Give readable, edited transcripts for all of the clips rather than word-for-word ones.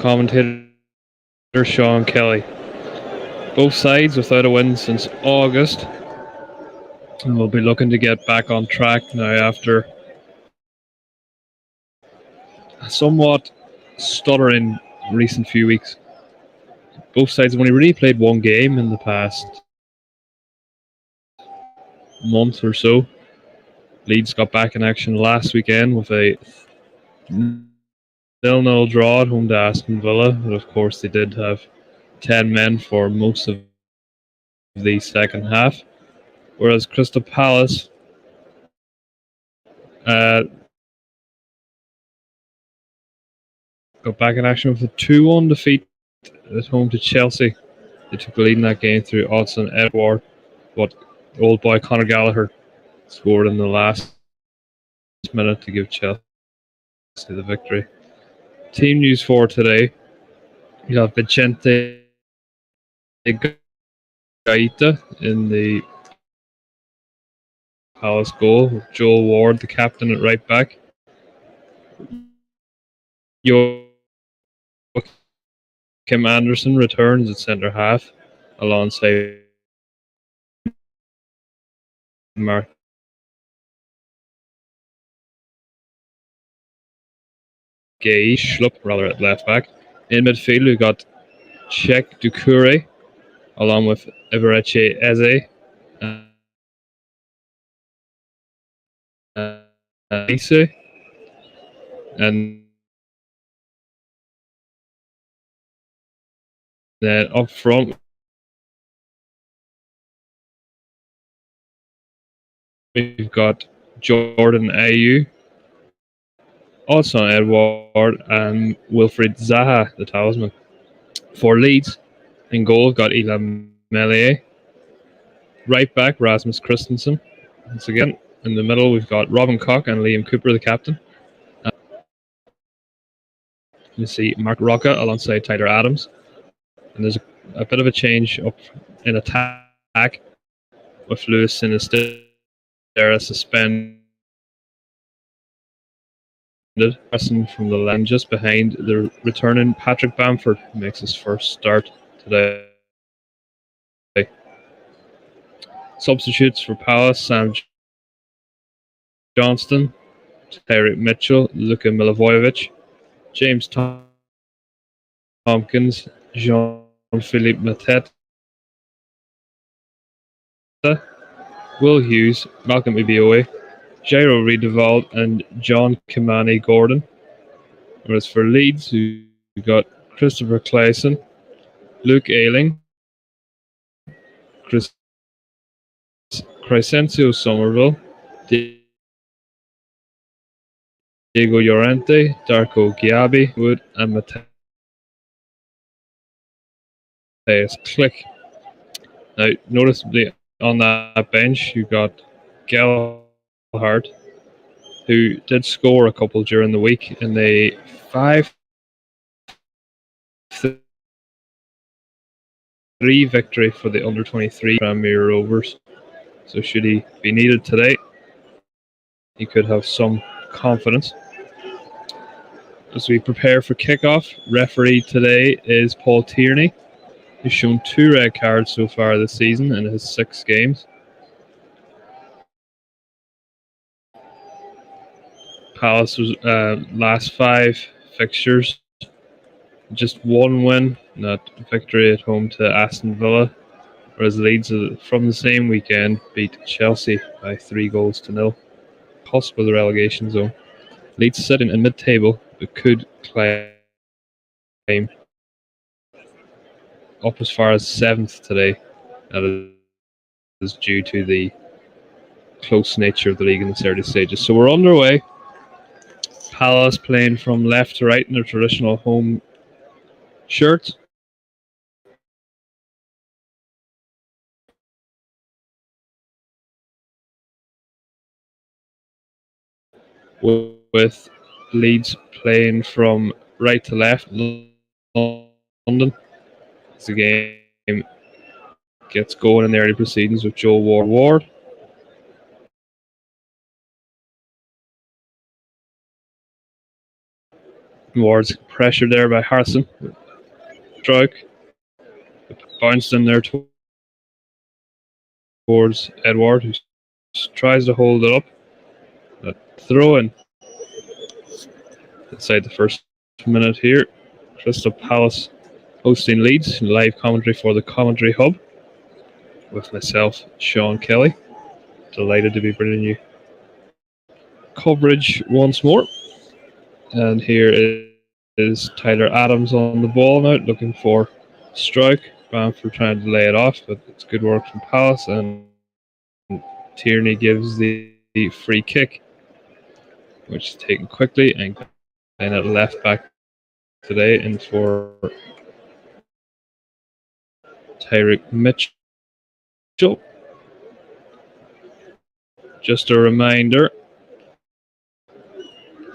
commentator Sean Kelly. Both sides without a win since August, and we'll be looking to get back on track now after a somewhat stuttering recent few weeks. Both sides have only really played one game in the past month or so. Leeds got back in action last weekend with a 0-0 draw at home to Aston Villa, but of course they did have 10 men for most of the second half. Whereas Crystal Palace got back in action with a 2-1 defeat at home to Chelsea. They took the lead in that game through Odsonne Edouard, but old boy Conor Gallagher scored in the last minute to give Chelsea the victory. Team news for today: you have Vicente Gaita in the Palace goal, with Joel Ward, the captain, at right back. Joachim Anderson returns at centre half alongside Mark Gay Schlupp, rather, at left back. In midfield, we got Czech Doucouré along with Evereche Eze, Ise, and then up front we've got Jordan Ayew, also Edward, and Wilfried Zaha, the talisman. For Leeds, in goal we've got Ilham Melier. Right back, Rasmus Christensen. Once again, in the middle we've got Robin Koch and Liam Cooper, the captain. You see Mark Rocca alongside Tyler Adams. And there's a bit of a change up in attack with Lewis Sinistera suspended. Pressing from the lane just behind the returning Patrick Bamford, who makes his first start today. Substitutes for Palace: Sam Johnston, Tyreek Mitchell, Luka Milivojevic, James Tompkins, Jean-Philippe Mateta, Will Hughes, Malcolm Ibioe, Jairo Riedewald, and John Kimani Gordon. Whereas for Leeds, we've got Christopher Clayson, Luke Ayling, Crescencio Somerville, Diego Llorente, Darko Giabi, Wood, and Matthias Click. Now, noticeably on that bench, you've got Gelhardt, who did score a couple during the week in the 5-3 victory for the under-23 Premier Rovers. So should he be needed today, he could have some confidence. As we prepare for kickoff, referee today is Paul Tierney, who's shown 2 red cards so far this season in his 6 games. Palace's last 5 fixtures, just 1 win, that victory at home to Aston Villa, whereas Leeds from the same weekend beat Chelsea by 3-0, cusp of the relegation zone. Leeds sitting in mid-table but could climb up as far as 7th today. That is due to the close nature of the league in its early stages. So we're underway. Palace playing from left to right in their traditional home shirt. With Leeds playing from right to left. London. As the game gets going in the early proceedings with Joel Ward. Ward's pressure there by Harrison. Strike. Bounced in there towards Edward, who tries to hold it up. A throw in inside the first minute here. Crystal Palace hosting Leeds, live commentary for the Commentary Hub with myself, Sean Kelly. Delighted to be bringing you coverage once more. And here is Tyler Adams on the ball now, looking for strike. Bamford trying to lay it off, but it's good work from Palace, and Tierney gives the free kick, which is taken quickly, and then at left back today in for Tyreek Mitchell. Just a reminder,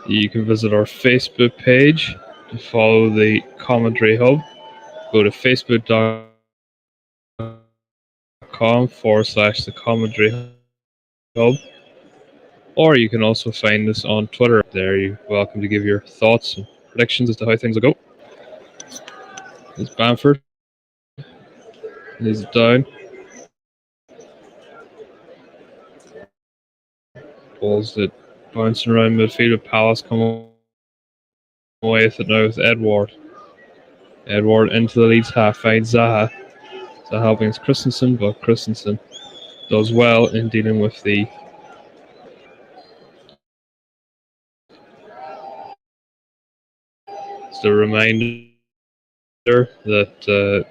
you can visit our Facebook page to follow the Commentary Hub. Go to facebook.com/the Commentary Hub. Or you can also find us on Twitter. There, you're welcome to give your thoughts and predictions as to how things will go. There's Bamford. He's down. Balls that bouncing around midfield with Palace come away with it now with Edward. Edward into the Leeds half, finds Zaha. Zaha against Christensen, but Christensen does well in dealing with the reminder that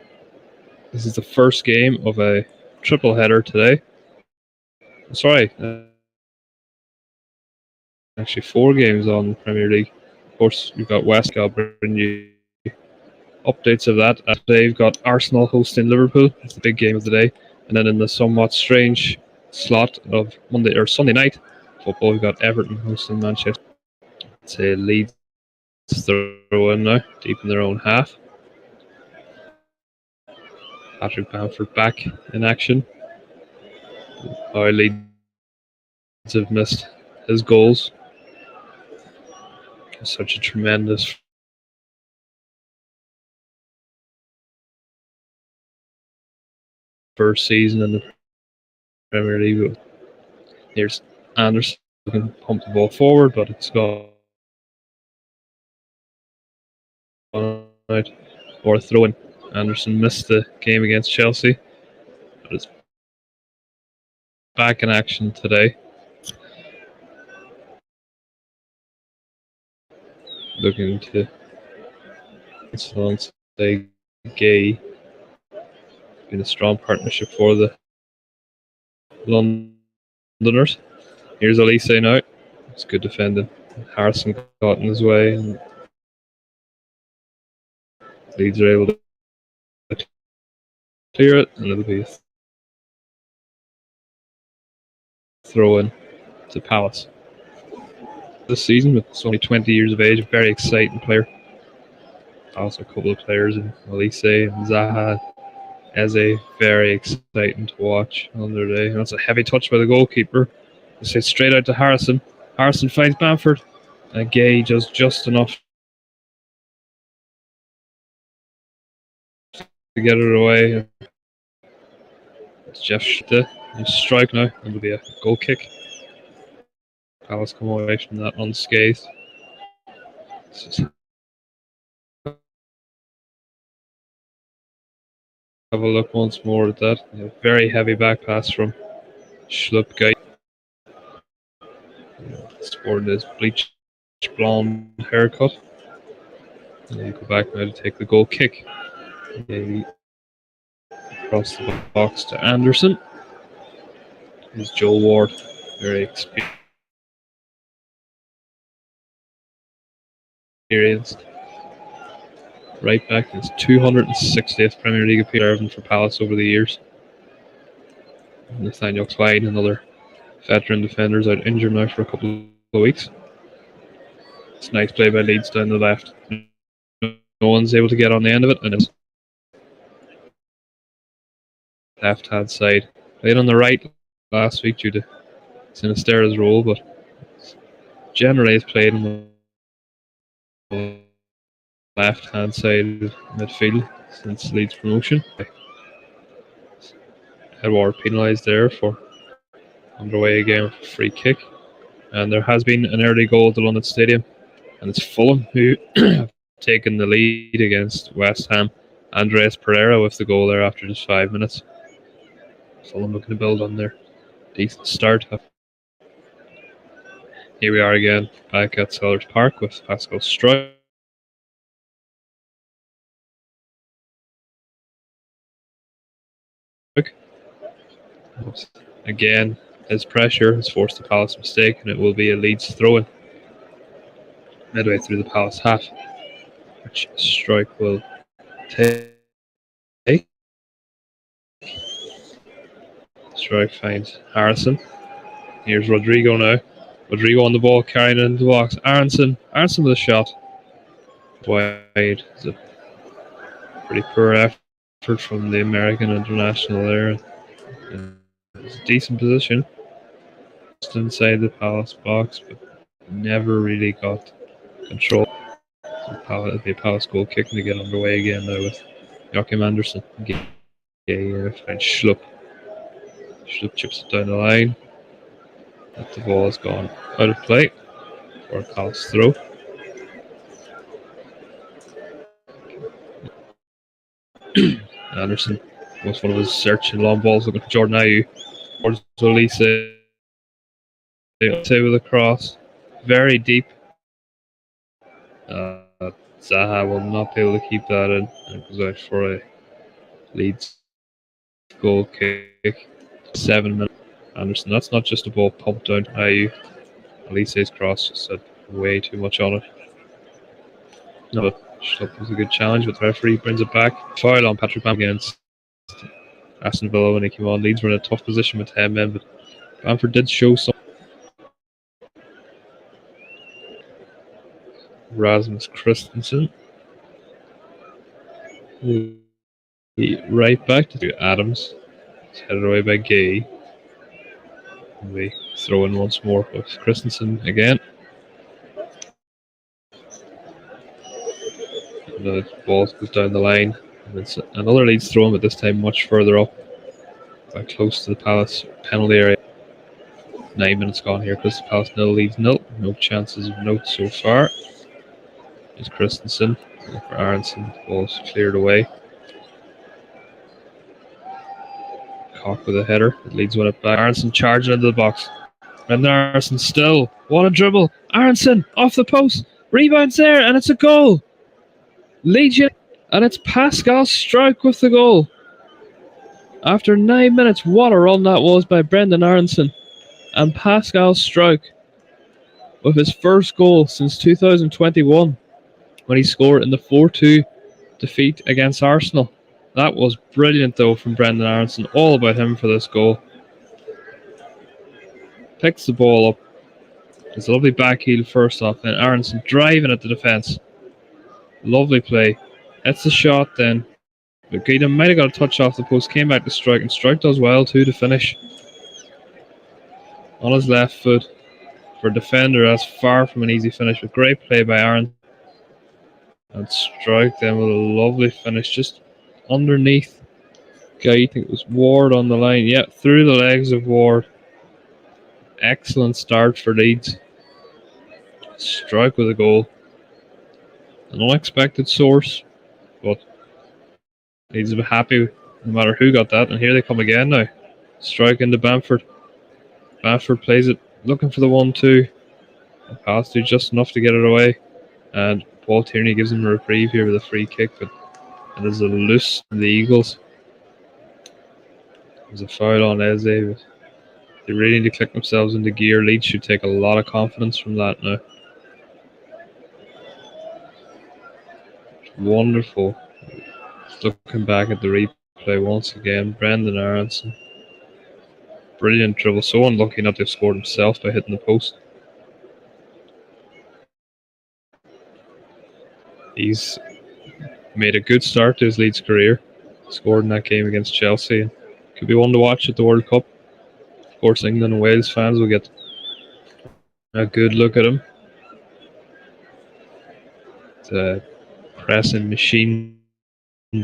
this is the first game of a triple header today. Sorry, actually 4 games on the Premier League. Of course, we've got West. I'll bring you updates of that. Today we've got Arsenal hosting Liverpool. It's the big game of the day. And then in the somewhat strange slot of Monday or Sunday night football, we've got Everton hosting Manchester. It's a Leeds throw in now, deep in their own half. Patrick Bamford back in action. Our Leeds have missed his goals. Such a tremendous first season in the Premier League. Here's Anderson who can pump the ball forward, but it's gone out. Or throw in. Anderson missed the game against Chelsea, but it's back in action today. Looking to say Gay. Been a strong partnership for the Londoners. Here's Elise now. It's good defending. Harrison got in his way, and Leeds are able to clear it, and it'll be a throw in to Palace. This season, with only 20 years of age, a very exciting player. Also, a couple of players in Elise and Zaha. Eze, very exciting to watch on their day. And that's a heavy touch by the goalkeeper. They say straight out to Harrison. Harrison finds Bamford. And Gay does just enough to get it away. It's Jeff Schlitter. He's strike now. It'll be a goal kick. Palace come away from that unscathed. Have a look once more at that. A very heavy back pass from Schlupke. Sporting his bleached blonde haircut. And you go back now to take the goal kick. Across the box to Anderson. Here's Joel Ward. Very experienced. Right back, his 260th Premier League appearance for Palace over the years. Nathaniel Clyde, another veteran defender, is out injured now for a couple of weeks. It's nice play by Leeds down the left. No one's able to get on the end of it, and it's left hand side. Played on the right last week due to Sinisterra's role, but generally it's played on the left-hand side of midfield since Leeds promotion. Edward penalised there for underway again with a free kick. And there has been an early goal at the London Stadium, and it's Fulham who have taken the lead against West Ham. Andres Pereira with the goal there after just 5 minutes. Fulham looking to build on their decent start. Here we are again, back at Sellers Park with Pascal Struijk. Again, his pressure has forced the Palace mistake, and it will be a Leeds throw-in midway through the Palace half, which Struijk will take. Struijk finds Harrison. Here's Rodrigo now. Rodrigo on the ball, carrying it into the box. Aronson with a shot. Wide. It's a pretty poor effort from the American international there. It's a decent position. Just inside the Palace box, but never really got control. It'll be a Palace goal kicking to get underway again now with Joachim Andersen. Finds Schlupp. Schlupp chips it down the line. But the ball has gone out of play for a Palace throw. Anderson was one of his searching long balls looking for Jordan Ayew. Towards Olise with a cross. Very deep. Zaha will not be able to keep that in. It goes out for a Leeds goal kick. 7 minutes. Anderson, that's not just a ball pumped down to Ayew. Olise's cross just had way too much on it. No, Schlupp was a good challenge, but the referee brings it back. Foul on Patrick Bamford against Aston Villa when he came on. Leeds were in a tough position with 10 men, but Bamford did show some. Rasmus Christensen. Right back to Adams. It's headed away by Gay. And we throw in once more with Christensen again. And the ball goes down the line. And it's another Leeds throw in, but this time much further up. Quite close to the Palace penalty area. 9 minutes gone here. Crystal Palace 0, Leeds 0. No chances of note so far. It's Christensen for Aronson. The ball's cleared away. Cock with a header. It leads one it back. Aronson charging into the box. And Aronson still. What a dribble. Aronson off the post. Rebounds there, and it's a goal. Legion. And it's Pascal Struijk with the goal. After 9 minutes, what a run that was by Brendan Aronson. And Pascal Struijk with his first goal since 2021 when he scored in the 4-2 defeat against Arsenal. That was brilliant though from Brendan Aronson. All about him for this goal. Picks the ball up. It's a lovely backheel first off. Then Aronson driving at the defence. Lovely play. That's the shot then. But Guida might have got a touch off the post. Came back to Struijk. And Struijk does well too to finish. On his left foot. For a defender, that's far from an easy finish. But great play by Aronson. And Struijk then with a lovely finish. Just underneath. I think it was Ward on the line. Yeah, through the legs of Ward. Excellent start for Leeds. Struijk with a goal. An unexpected source, but Leeds will be happy no matter who got that. And here they come again now. Struijk into Bamford. Bamford plays it, looking for the 1-2. Pass through just enough to get it away. And Paul Tierney gives him a reprieve here with a free kick, but it is a loose from the Eagles. There's a foul on Eze, but they really need to click themselves into gear. Leeds should take a lot of confidence from that now. Wonderful. Looking back at the replay once again, Brendan Aronson. Brilliant dribble. So unlucky not to have scored himself by hitting the post. He's made a good start to his Leeds career. Scored in that game against Chelsea. Could be one to watch at the World Cup. Of course, England and Wales fans will get a good look at him. pressing machine.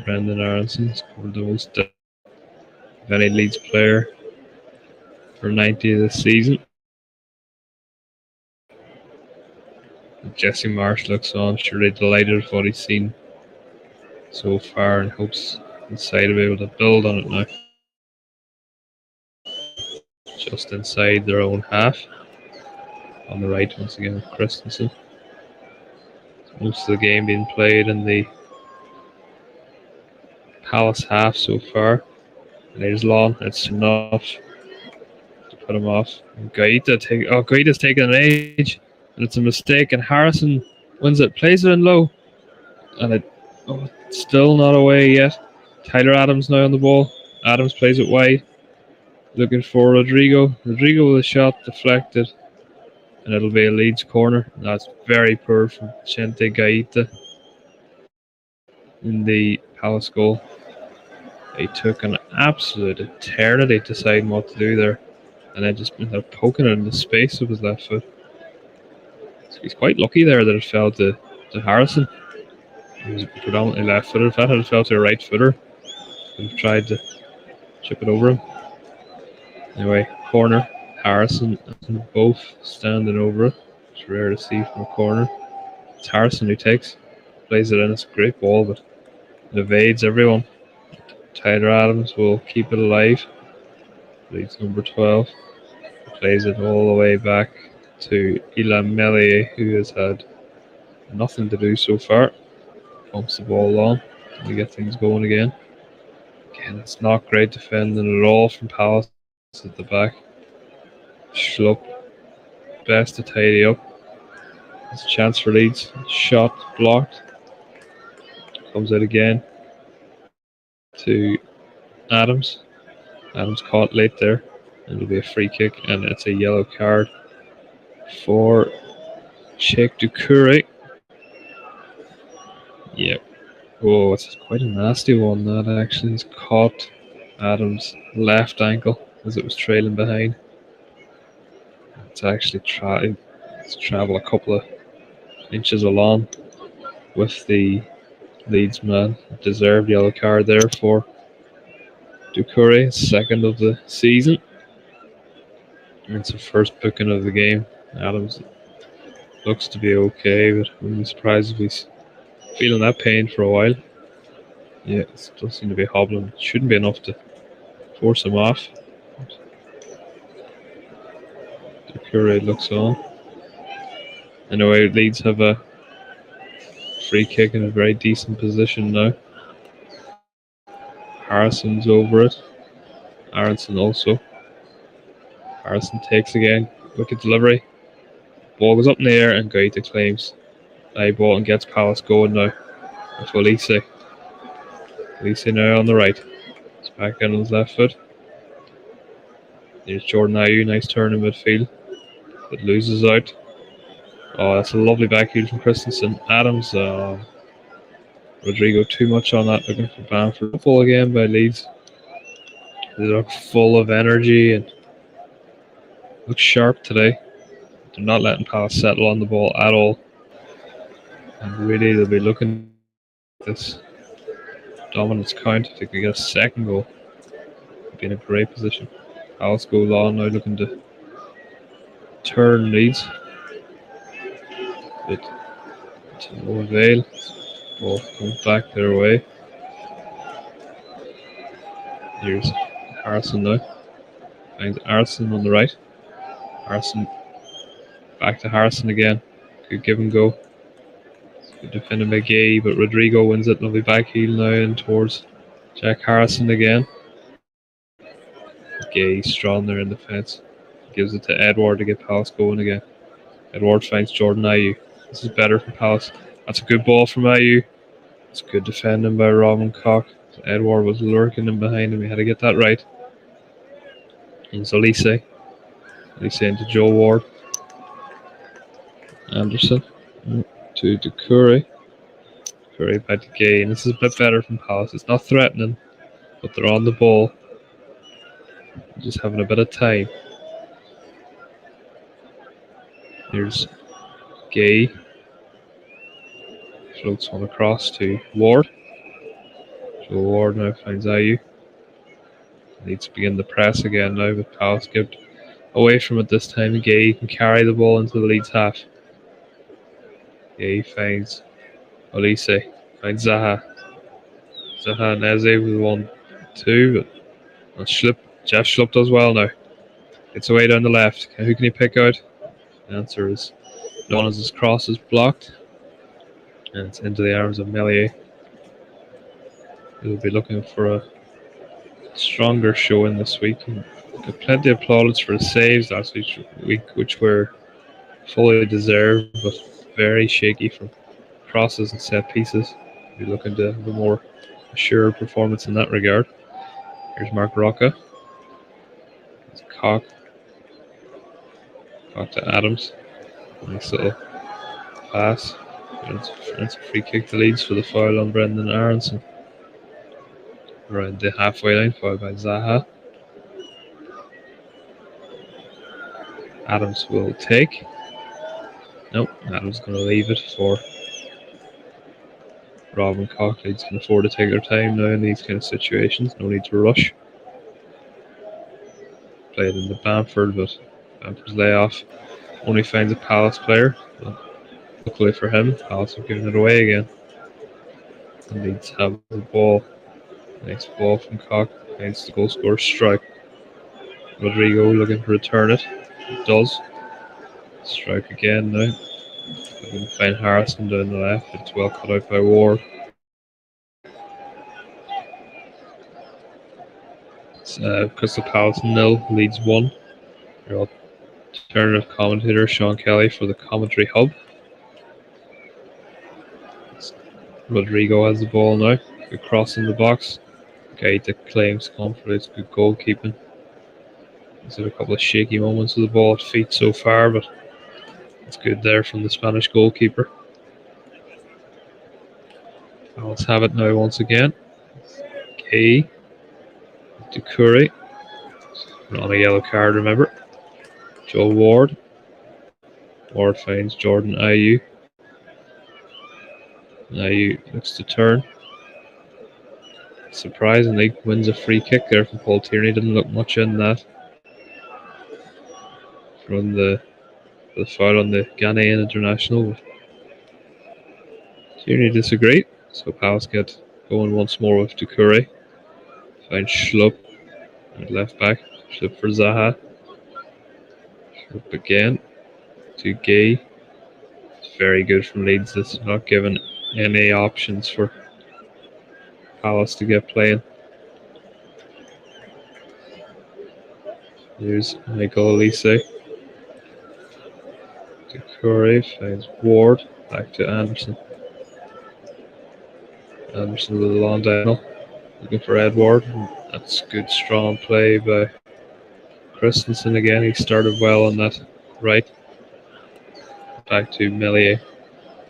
Brendan Aronson scored the most of any Leeds player for 90 this season. Jesse Marsh looks on, surely delighted with what he's seen so far and hopes inside to be able to build on it now. Just inside their own half. On the right once again with Christensen. Most of the game being played in the Palace half so far. There's Lawn, it's enough to put him off. Guaita's taking an age, and it's a mistake. And Harrison wins it, plays it in low, and it's still not away yet. Tyler Adams now on the ball. Adams plays it wide, looking for Rodrigo. Rodrigo with a shot deflected, and it'll be a Leeds corner. That's very poor from Chente Gaita in the Palace goal. They took an absolute eternity deciding what to do there, and then just ended up poking it in the space of his left foot. So he's quite lucky there that it fell to Harrison. He was predominantly left footed. If that had fell to a right footer, he would have tried to chip it over him. Anyway, corner. Harrison and both standing over it. It's rare to see from a corner. It's Harrison who plays it in. It's a great ball, but it evades everyone. Tyler Adams will keep it alive. Leads number 12. Plays it all the way back to Ilan Melie, who has had nothing to do so far. Pumps the ball on to get things going again. Again, it's not great defending at all from Palace at the back. Schlupp, best to tidy up. There's a chance for Leeds. Shot blocked. Comes out again to Adams. Adams caught late there. And it'll be a free kick, and it's a yellow card for Sheikh Doucouré. Yep. Oh, it's quite a nasty one. That actually has caught Adams' left ankle as it was trailing behind. It's actually tried to travel a couple of inches along with the Leeds man. Deserved yellow card there for Doucouré, second of the season. It's the first booking of the game. Adams looks to be okay, but I wouldn't be surprised if he's feeling that pain for a while. Yeah, it does seem to be hobbling. It shouldn't be enough to force him off. Doucouré looks on. Anyway, Leeds have a free kick in a very decent position now. Harrison's over it. Aronson also. Harrison takes again. Wicked delivery. Ball goes up in the air and Gaita claims high ball and gets Palace going now. With Olise. Olise now on the right. It's back in on his left foot. There's Jordan Ayew. Nice turn in midfield. But loses out. Oh, that's a lovely backheel from Christensen. Adams. Rodrigo too much on that. Looking for Bamford. Full again by Leeds. They look full of energy and look sharp today. They're not letting Palace settle on the ball at all. And really, they'll be looking at this dominance count. If they could get a second goal, they'd be in a great position. Palace goes on now, looking to turn Leeds. But to no avail. Ball comes back their way. Here's Harrison now. Finds Harrison on the right. Harrison back to Harrison again. Good give and go. Good defending by Gay, but Rodrigo wins it. Lovely back heel now and towards Jack Harrison again. Gay strong there in the fence. Gives it to Edward to get Palace going again. Edward finds Jordan Ayew. This is better for Palace. That's a good ball from Ayew. It's good defending by Robin Koch. Edward was lurking in behind him. He had to get that right. And it's Olise. Olise into Joe Ward. Anderson to Doucouré. Doucouré back to Gay. And this is a bit better from Palace. It's not threatening, but they're on the ball. Just having a bit of time. Here's Gay. Floats one across to Ward. So Ward now finds Ayew. Needs to begin the press again now, with Palace skipped away from it this time. Gay can carry the ball into the Leeds half. Gay finds Olise, finds Zaha. Zaha and Eze with 1-2, but Jeff Schlupp does well now. It's away down the left. Who can he pick out? The answer is none, as his cross is blocked. And it's into the arms of Melier. He'll be looking for a stronger showing this week. Got plenty of plaudits for his saves last week, which were fully deserved, but very shaky from crosses and set pieces. Be looking to have a more assured performance in that regard. Here's Mark Rocca. It's Cock to Adams. Nice little pass. It's a free kick to Leeds for the foul on Brendan Aronson. Around the halfway line, followed by Zaha. Adams will take. Nope, Adams going to leave it for Robin Cock. Leeds can afford to take their time now in these kind of situations. No need to rush. Played into Bamford, but Bamford's layoff only finds a Palace player. But luckily for him, Palace have given it away again. And Leeds have the ball. Nice ball from Cock against the goal scorer Strike. Rodrigo looking to return it. It does. Strike again now. Looking to find Harrison down the left. It's well cut out by Ward. It's Crystal Palace 0, Leeds 1. Your alternative commentator Sean Kelly for the commentary hub. Rodrigo has the ball now. Good cross in the box. Gaeta claims confidence. Good goalkeeping. He's had a couple of shaky moments with the ball at feet so far, but it's good there from the Spanish goalkeeper. Let's have it now once again. Gay to Curry. On a yellow card, remember. Joe Ward. Ward finds Jordan Ayew. Ayew looks to turn. Surprisingly, wins a free kick there from Paul Tierney. Didn't look much in that. From the foul on the Ghanaian international. Tierney disagreed, so Palace get going once more with Doucouré. Finds Schlupp at left back. Schlupp for Zaha. Schlupp again to Gay. It's very good from Leeds. It's not given any options for Palace to get playing. Here's Michael Olise. Doucouré finds Ward. Back to Anderson. Anderson with a long diagonal. Looking for Edward. That's good strong play by Christensen again. He started well on that right. Back to Melier.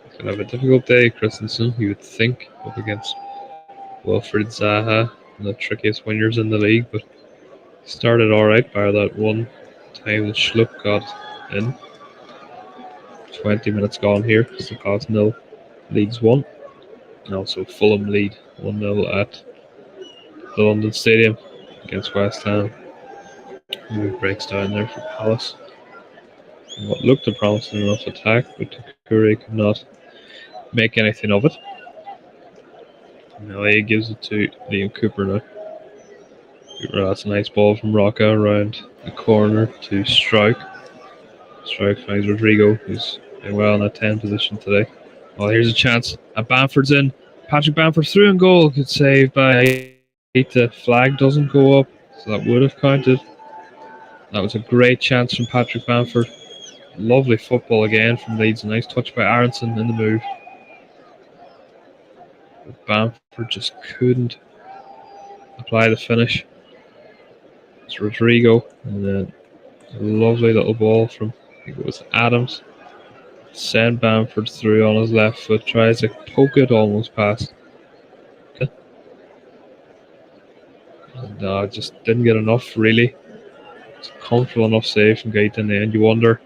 He's going to have a difficult day, Christensen, you would think, up against Wilfried Zaha, the trickiest wingers in the league, but he started alright by that one time that Schlupp got in. 20 minutes gone here. So Palace 0, Leeds 1. And also Fulham lead 1-0 at the London Stadium against West Ham. Move breaks down there for Palace. And what looked a promising enough attack, but Doucouré could not make anything of it. Melee gives it to Liam Cooper now. That's a nice ball from Rocca around the corner to Strike. Strike finds Rodrigo, who's doing well in that 10 position today. Well, here's a chance. Bamford's in. Patrick Bamford through and goal. Good save by the flag doesn't go up, so that would have counted. That was a great chance from Patrick Bamford. Lovely football again from Leeds. A nice touch by Aronson in the move. But Bamford just couldn't apply the finish. It's Rodrigo, and then a lovely little ball from, I think it was Adams. Send Bamford through on his left foot. Tries to poke it almost past. And just didn't get enough, really. It's a comfortable enough save from Gaeta in the end. You wonder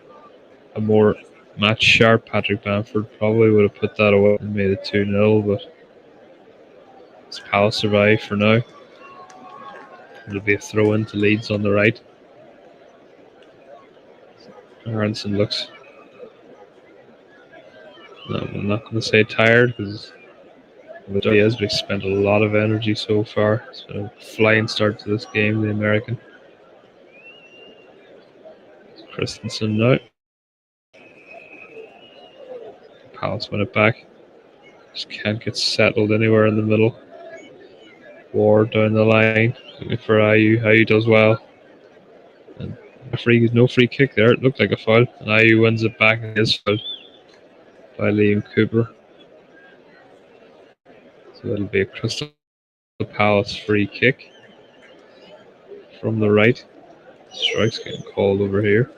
a more Match sharp Patrick Bamford probably would have put that away and made it 2-0, but it's Palace survive for now. It'll be a throw in to Leeds on the right. Aronson looks, no, I'm not going to say tired because he has spent a lot of energy so far. It's been a flying start to this game, the American. Christensen now. Palace win it back. Just can't get settled anywhere in the middle. Ward down the line, looking for Ayew. Ayew does well. And no free kick there. It looked like a foul. And Ayew wins it back and is fouled by Liam Cooper. So it'll be a Crystal Palace free kick from the right. Strike's getting called over here.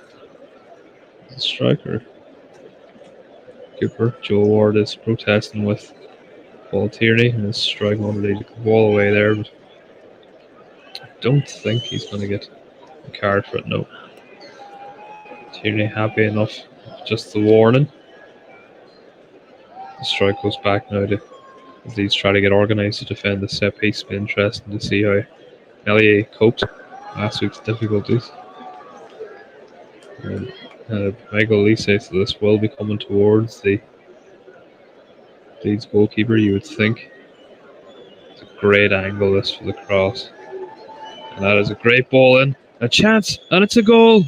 The striker. Cooper. Joe Ward is protesting with Paul Tierney and is striking over the ball away there, but I don't think he's going to get a card for it. No. Tierney happy enough. Just the warning. The strike goes back now to Leeds try to get organised to defend the set piece. It'll be interesting to see how Mellier copes last week's difficulties. Michael Lee says that this will be coming towards the Leeds goalkeeper, you would think. It's a great angle this for the cross. And that is a great ball in. A chance, and it's a goal.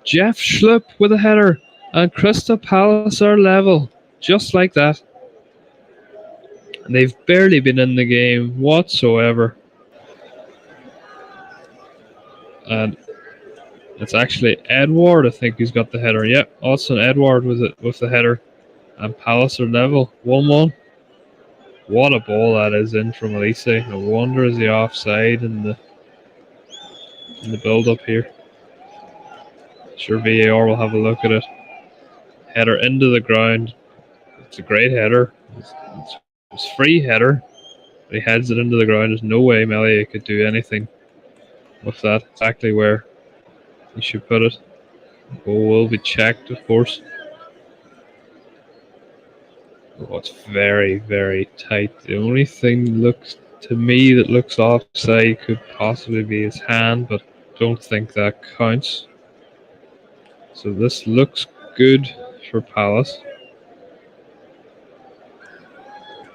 Jeff Schlupp with a header, and Crystal Palace are level. Just like that. And they've barely been in the game whatsoever. And it's actually Edward, I think, who's got the header. Yep, Austin Edward with the header. And Palace are level. 1-1. What a ball that is in from Elise. No wonder is the offside in the build up here. Sure, VAR will have a look at it. Header into the ground. It's a great header. It's free header. But he heads it into the ground. There's no way Mellier could do anything with that. Exactly where he should put it. Goal will be checked, of course. Oh, it's very, very tight. The only thing looks to me that looks offside could possibly be his hand, but don't think that counts. So this looks good for Palace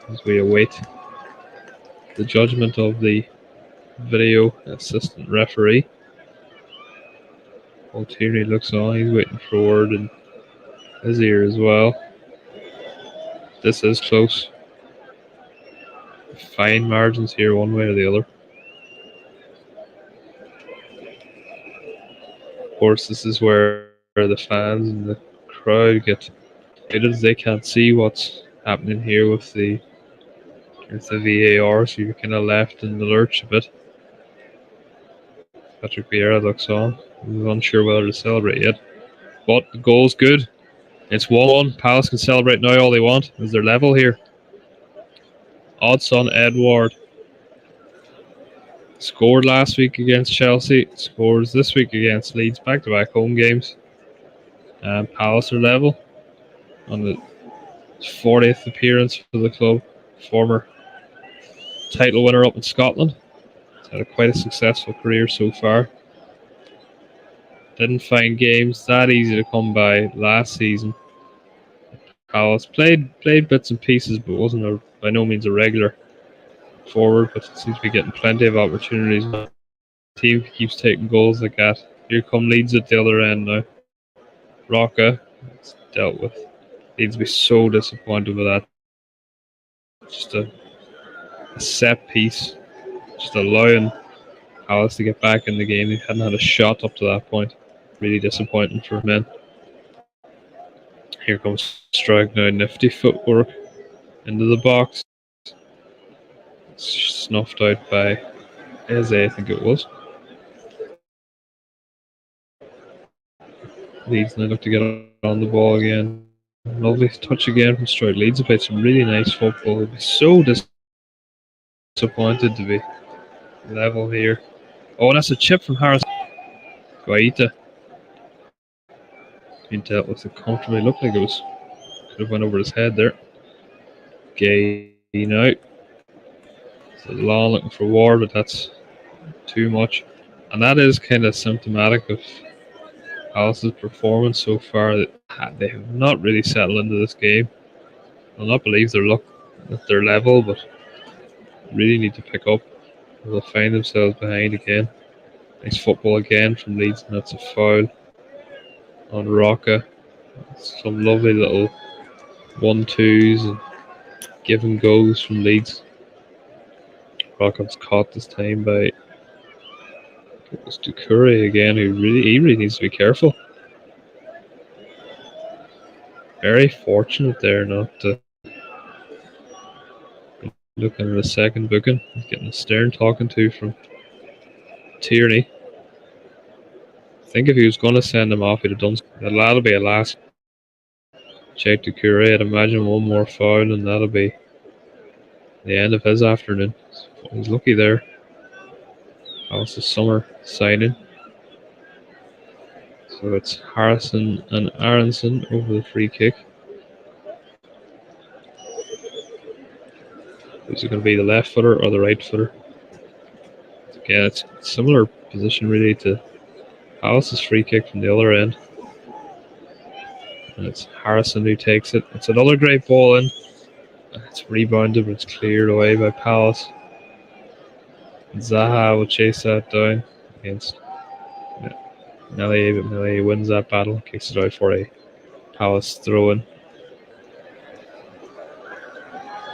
as we await the judgment of the video assistant referee. Paul Tierney looks on. He's waiting for word in his ear as well. This is close. Fine margins here, one way or the other. Of course, this is where the fans and the crowd get excited as they can't see what's happening here with the VAR, so you're kind of left in the lurch a bit. Patrick Vieira looks on. He's unsure whether to celebrate yet. But the goal's good. It's 1-1. Palace can celebrate now all they want as they're level here. Odds on Edward. Scored last week against Chelsea. Scores this week against Leeds. Back-to-back home games. And Palace are level on the 40th appearance for the club. Former title winner up in Scotland. He's had quite a successful career so far. Didn't find games that easy to come by last season. Palace played bits and pieces, but wasn't by no means a regular forward, but seems to be getting plenty of opportunities. The team keeps taking goals like that. Here come Leeds at the other end now. Rocca, it's dealt with. Leeds to be so disappointed with that. Just a set piece, just allowing Palace to get back in the game. They hadn't had a shot up to that point. Really disappointing for men. Here comes Strike now. Nifty footwork into the box. Snuffed out by Eze, I think it was. Leeds now look to get on the ball again. Lovely touch again from Strike. Leeds have played some really nice football. They'd be so disappointed to be level here. Oh, and that's a chip from Harris. Guaita. He dealt with it comfortably. Looked like it was could have went over his head there. Gay now. So Law looking for war, but that's too much. And that is kind of symptomatic of Palace's performance so far. That they have not really settled into this game. I'll not believe they're at their level, but really need to pick up. They'll find themselves behind again. Nice football again from Leeds, and that's a foul on Rocca. Some lovely little 1-2s and give and goes from Leeds. Rocca's caught this time by it was Doucouré again, who really needs to be careful. Very fortunate there not looking at a second booking. He's getting a stern talking to from Tierney. I think if he was going to send him off, he'd have done something. That'll be a last check to Doucouré. I'd imagine one more foul, and that'll be the end of his afternoon. He's lucky there. That was the summer signing. So it's Harrison and Aronson over the free kick. Is it going to be the left footer or the right footer? Again, it's a similar position really to Palace's free kick from the other end. And it's Harrison who takes it. It's another great ball in. It's rebounded, but it's cleared away by Palace. Zaha will chase that down against Melee, but Melee wins that battle, kicks it out for a Palace throw in.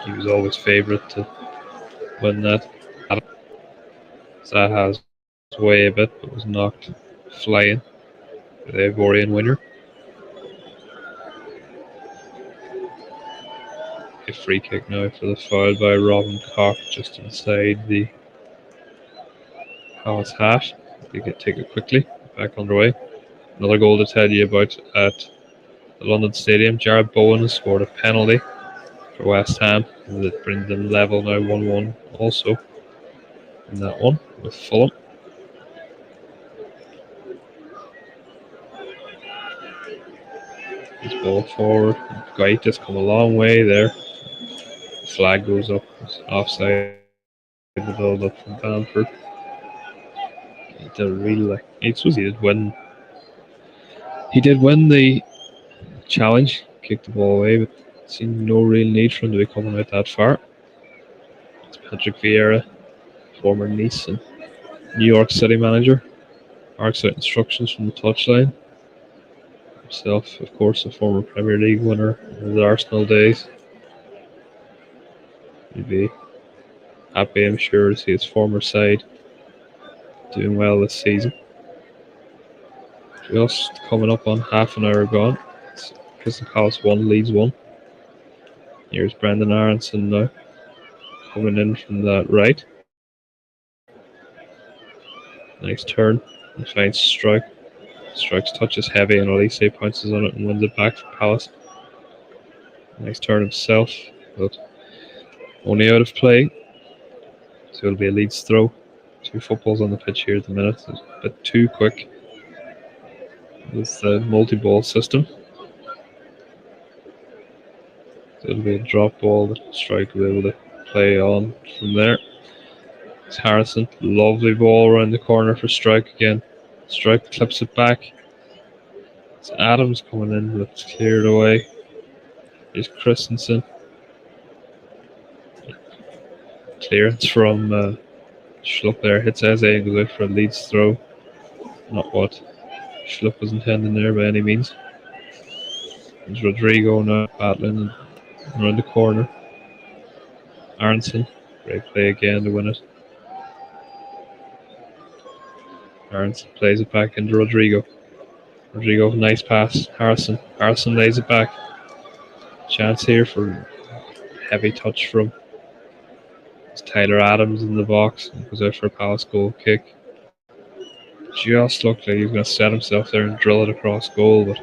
He was always favourite to win that. Zaha's way a bit, but was knocked flying by the Ivorian winner. A free kick now for the foul by Robin Koch just inside the Palace half. They can take it quickly, back underway. Another goal to tell you about at the London Stadium. Jared Bowen has scored a penalty for West Ham. That brings them level now 1-1 also in that one with Fulham. His ball forward. Guite has come a long way there. Flag goes up. It's offside. The build up from Bamford. He did really I suppose he did win. He did win the challenge. Kicked the ball away, but seemed no real need for him to be coming out that far. It's Patrick Vieira, former Nice and New York City manager. Barks out instructions from the touchline. Himself, of course, a former Premier League winner in the Arsenal days. He'd be happy, I'm sure, to see his former side doing well this season. Just coming up on half an hour gone. It's Crystal Palace 1, Leeds 1. Here's Brendan Aronson now, coming in from that right. Nice turn. He finds Strike. Strike's touch is heavy, and Olise pounces on it and wins it back for Palace. Nice turn himself, but only out of play. So it'll be a Leeds throw. 2 footballs on the pitch here at the minute. It's a bit too quick with the multi-ball system. So it'll be a drop ball that Strike will be able to play on from there. It's Harrison. Lovely ball around the corner for Strike again. Strike clips it back. It's Adams coming in, but it's cleared away. Here's Christensen. Clearance from Schlupp there. Hits Eze and goes out for a Leeds throw. Not what Schlupp was intending there by any means. There's Rodrigo now battling around the corner. Aronson. Great play again to win it. Aronson plays it back into Rodrigo. Rodrigo, nice pass. Harrison lays it back. Chance here for heavy touch from Tyler Adams in the box. He goes out for a Palace goal kick. Just looked like he was going to set himself there and drill it across goal, but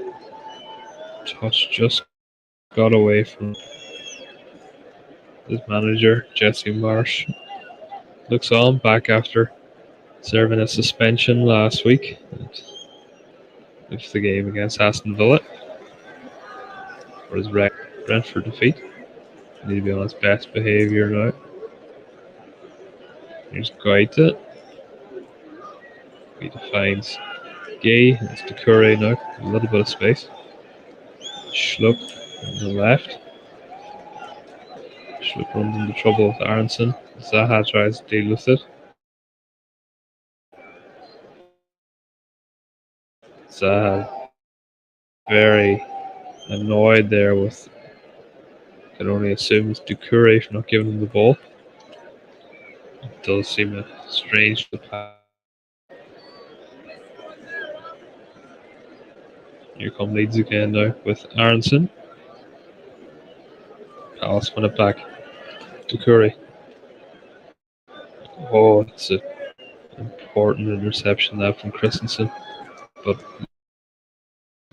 touch just got away from his manager, Jesse Marsh. Looks on back after serving a suspension last week. It's the game against Aston Villa. For his Brentford defeat. Need to be on his best behaviour now. Here's Goita. He defines Gay. It's Doucouré now. A little bit of space. Schlupp on the left. Schlupp runs into trouble with Aronson. Zaha tries to deal with it. Zaha very annoyed there with, can only assume it's Doucouré for not giving him the ball. It does seem a strange pass. Here come Leeds again now with Aronson. Palace win it back. Doucouré. Oh, it's an important interception there from Christensen. But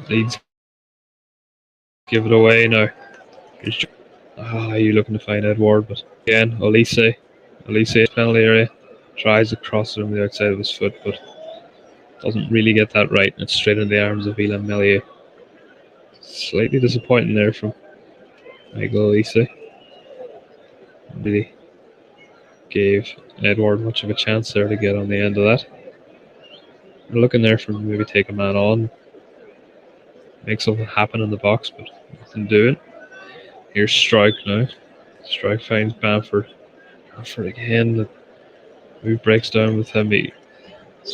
Leeds give it away now. You're looking to find Edward, but again, Olise penalty area. Tries to cross it on the outside of his foot, but doesn't really get that right. And it's straight in the arms of Ilan Meslier. Slightly disappointing there from Michael Olise. Really gave Edward much of a chance there to get on the end of that. We're looking there for maybe take a man on, make something happen in the box, but nothing doing. Here's Strike now. Strike finds Bamford. Bamford again. The move breaks down with him. He's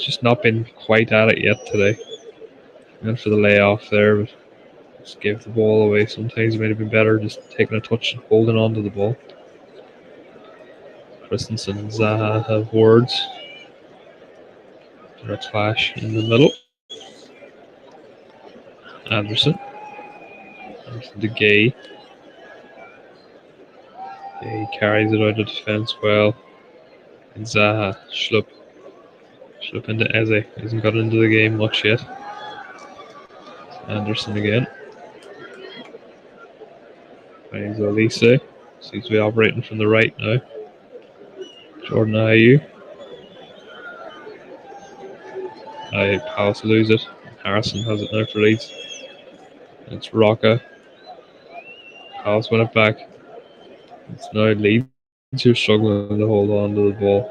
just not been quite at it yet today. Went for the layoff there, but just gave the ball away. Sometimes it might have been better just taking a touch and holding on to the ball. Christensen and Zaha have words. There's a clash in the middle. Anderson to Gay. Gay carries it out of defence well. And Zaha, Schlupp into Eze. Hasn't got into the game much yet. Anderson again. Finds Olise. Seems to be operating from the right now. Jordan Ayew. Palace lose it. Harrison has it now for Leeds. It's Rocca. Palace win it back. It's now Leeds who are struggling to hold on to the ball.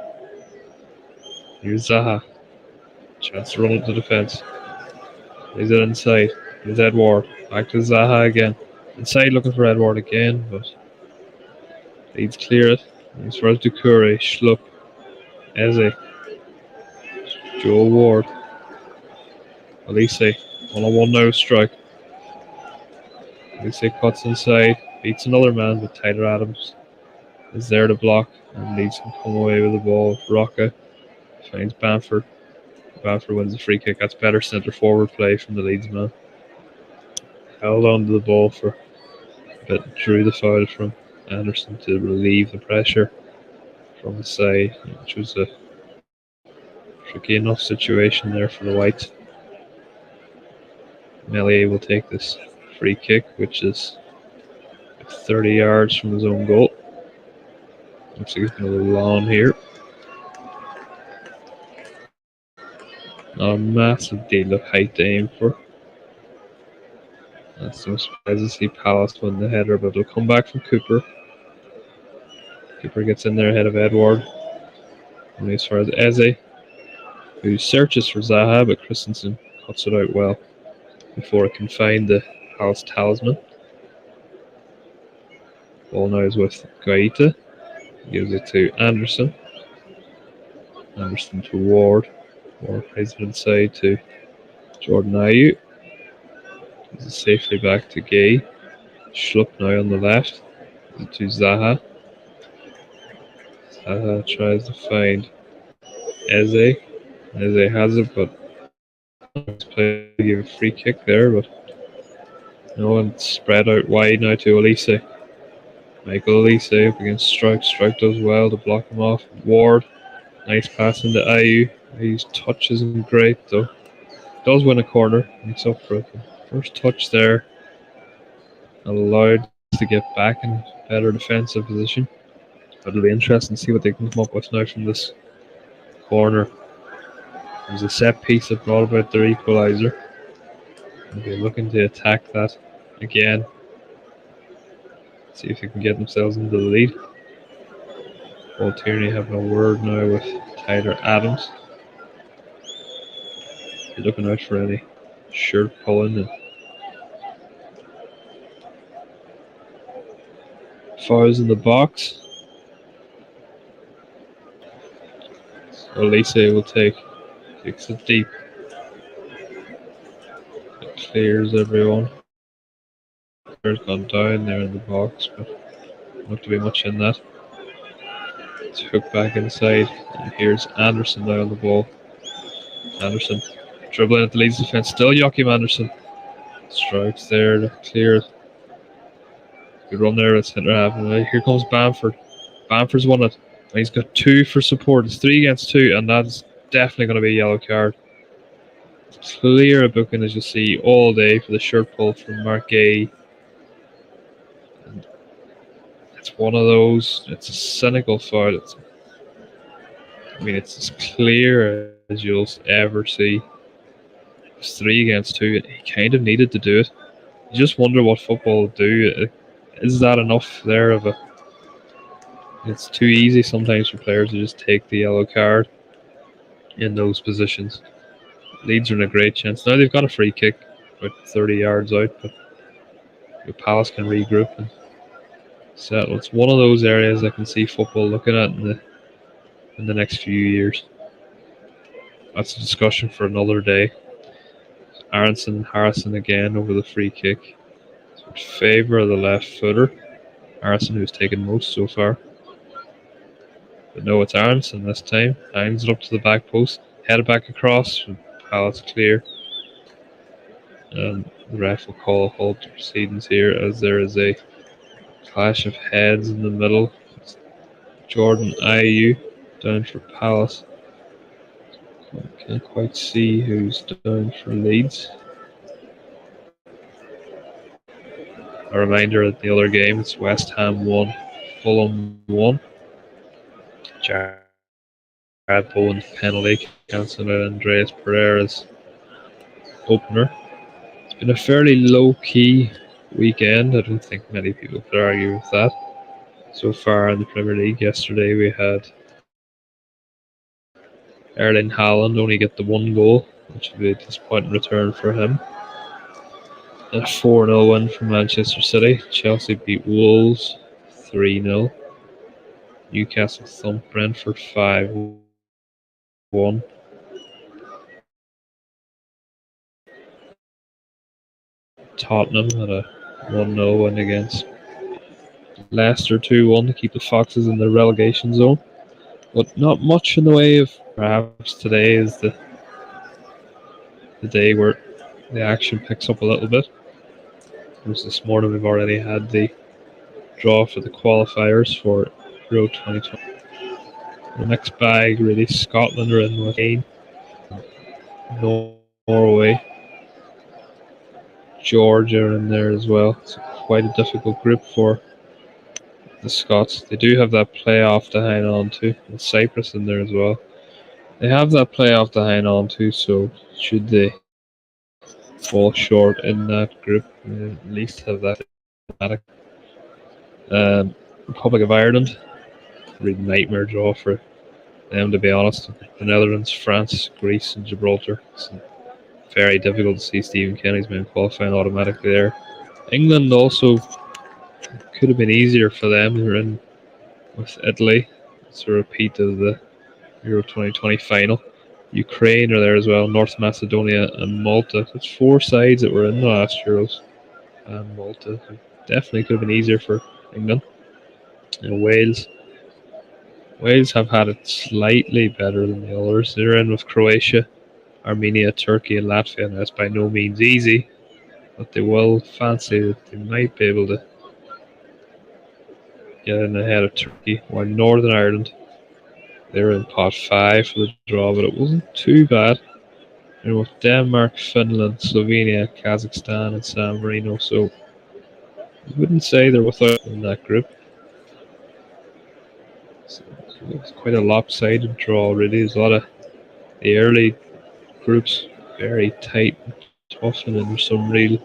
Here's Zaha. Chance to run up the defence. Is it inside? Here's Edward. Back to Zaha again. Inside looking for Edward again, but Leeds clear it. As far as Doucouré, Schlupp, Eze, Joel Ward, Olise, 1-on-1 now strike. Olise cuts inside, beats another man, but Tyler Adams is there to block, and Leeds can come away with the ball. Rocca finds Bamford. Bamford wins the free kick. That's better centre forward play from the Leeds man. Held on to the ball for a bit, drew the foul from Anderson to relieve the pressure from the side, which was a tricky enough situation there for the Whites. Meslier will take this free kick, which is 30 yards from his own goal. Looks like he's going to go long here. Not a massive deal of height to aim for. That's no surprise to see Palace win the header, but it'll come back from Cooper. Cooper gets in there ahead of Edward. And as far as Eze, who searches for Zaha, but Christensen cuts it out well before it can find the Palace talisman. Ball now is with Goita. Gives it to Anderson. Anderson to Ward. Ward plays it inside to Jordan Ayew. Gives it safely back to Gay. Schlupp now on the left. Gives it to Zaha. Zaha tries to find Eze. Eze has it, but play to give a free kick there, but no one spread out wide now to Olise. Michael Olise up against Strike. Strike does well to block him off. Ward, nice pass into Ayew. Ayew's touch isn't great though. Does win a corner. Makes up for it. First touch there allowed to get back in better defensive position. But it'll be interesting to see what they can come up with now from this corner. There's a set piece that brought about their equaliser. They're looking to attack that again. See if they can get themselves into the lead. Paul Tierney having a word now with Tyler Adams. You're looking out for any shirt pulling and fouls in the box. So Elise will takes it deep. It clears everyone. There's gone down there in the box, but not to be much in that. It's hooked back inside, and here's Anderson now on the ball. Anderson dribbling at the Leeds defence. Still Joachim Anderson. Strikes there to clear it. Good run there at centre half. And here comes Bamford. Bamford's won it. And he's got 2 for support. It's 3 against 2, and that's definitely going to be a yellow card. Clear a booking, as you see, all day for the shirt pull from Mark Gay. And it's one of those. It's a cynical foul. It's as clear as you'll ever see. It's 3 against 2. He kind of needed to do it. You just wonder what football will do. Is that enough there of a... It's too easy sometimes for players to just take the yellow card in those positions. Leeds are in a great chance. Now they've got a free kick about 30 yards out, but Palace can regroup and settle. It's one of those areas I can see football looking at in the next few years. That's a discussion for another day. Aronson and Harrison again over the free kick. So in favour of the left footer. Harrison, who's taken most so far. But no, it's Aronson this time. Hangs it up to the back post. Headed back across. Palace clear. And the ref will call a halt to proceedings here as there is a clash of heads in the middle. It's Jordan Ayew down for Palace. I can't quite see who's down for Leeds. A reminder that the other game, it's West Ham 1, Fulham 1. Jared Bowen's penalty cancelled out Andreas Pereira's opener. It's been a fairly low-key weekend. I don't think many people could argue with that. So far in the Premier League, yesterday we had Erling Haaland only get the 1 goal, which would be a disappointing return for him. A 4-0 win for Manchester City. Chelsea beat Wolves 3-0. Newcastle thumped Brentford 5-1. Tottenham had a 1-0 win against Leicester 2-1 to keep the Foxes in the relegation zone. But not much in the way of... Perhaps today is the day where the action picks up a little bit. Because this morning we've already had the draw for the qualifiers for Euro 2020. The next bag, really, Scotland are in with Kane. Norway. Georgia are in there as well. It's quite a difficult group for the Scots. They do have that playoff to hang on to. And Cyprus in there as well. They have that playoff to hang on to, so should they fall short in that group, at least have that automatic. Republic of Ireland, really nightmare draw for them, to be honest. The Netherlands, France, Greece, and Gibraltar. It's very difficult to see Stephen Kenny's men qualifying automatically there. England also could have been easier for them. They're in with Italy. It's a repeat of the Euro 2020 final. Ukraine are there as well, North Macedonia and Malta. It's 4 sides that were in the last Euros. And Malta definitely could have been easier for England. And Wales have had it slightly better than the others. They're in with Croatia, Armenia, Turkey, and Latvia, and that's by no means easy. But they will fancy that they might be able to get in ahead of Turkey. While Northern Ireland, they were in pot 5 for the draw, but it wasn't too bad. And with Denmark, Finland, Slovenia, Kazakhstan, and San Marino, so I wouldn't say they're without in that group. So it's quite a lopsided draw, really. There's a lot of the early groups very tight and tough, and then there's some real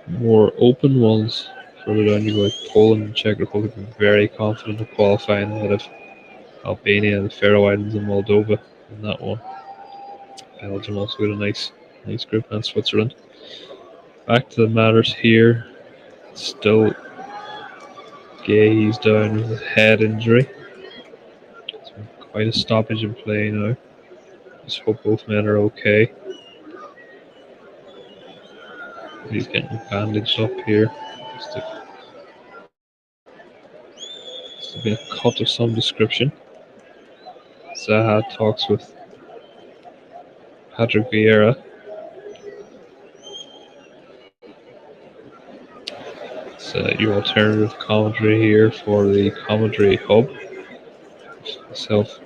more open ones further down. You go like Poland and Czech Republic are very confident of qualifying ahead of Albania, the Faroe Islands, and Moldova in that one. Belgium also got a nice group, and Switzerland. Back to the matters here. Still Gay, he's down with a head injury. So quite a stoppage in play now. Just hope both men are okay. He's getting bandaged up here. Must have been a cut of some description. Zaha talks with Patrick Vieira. It's your alternative commentary here for the commentary hub. Myself,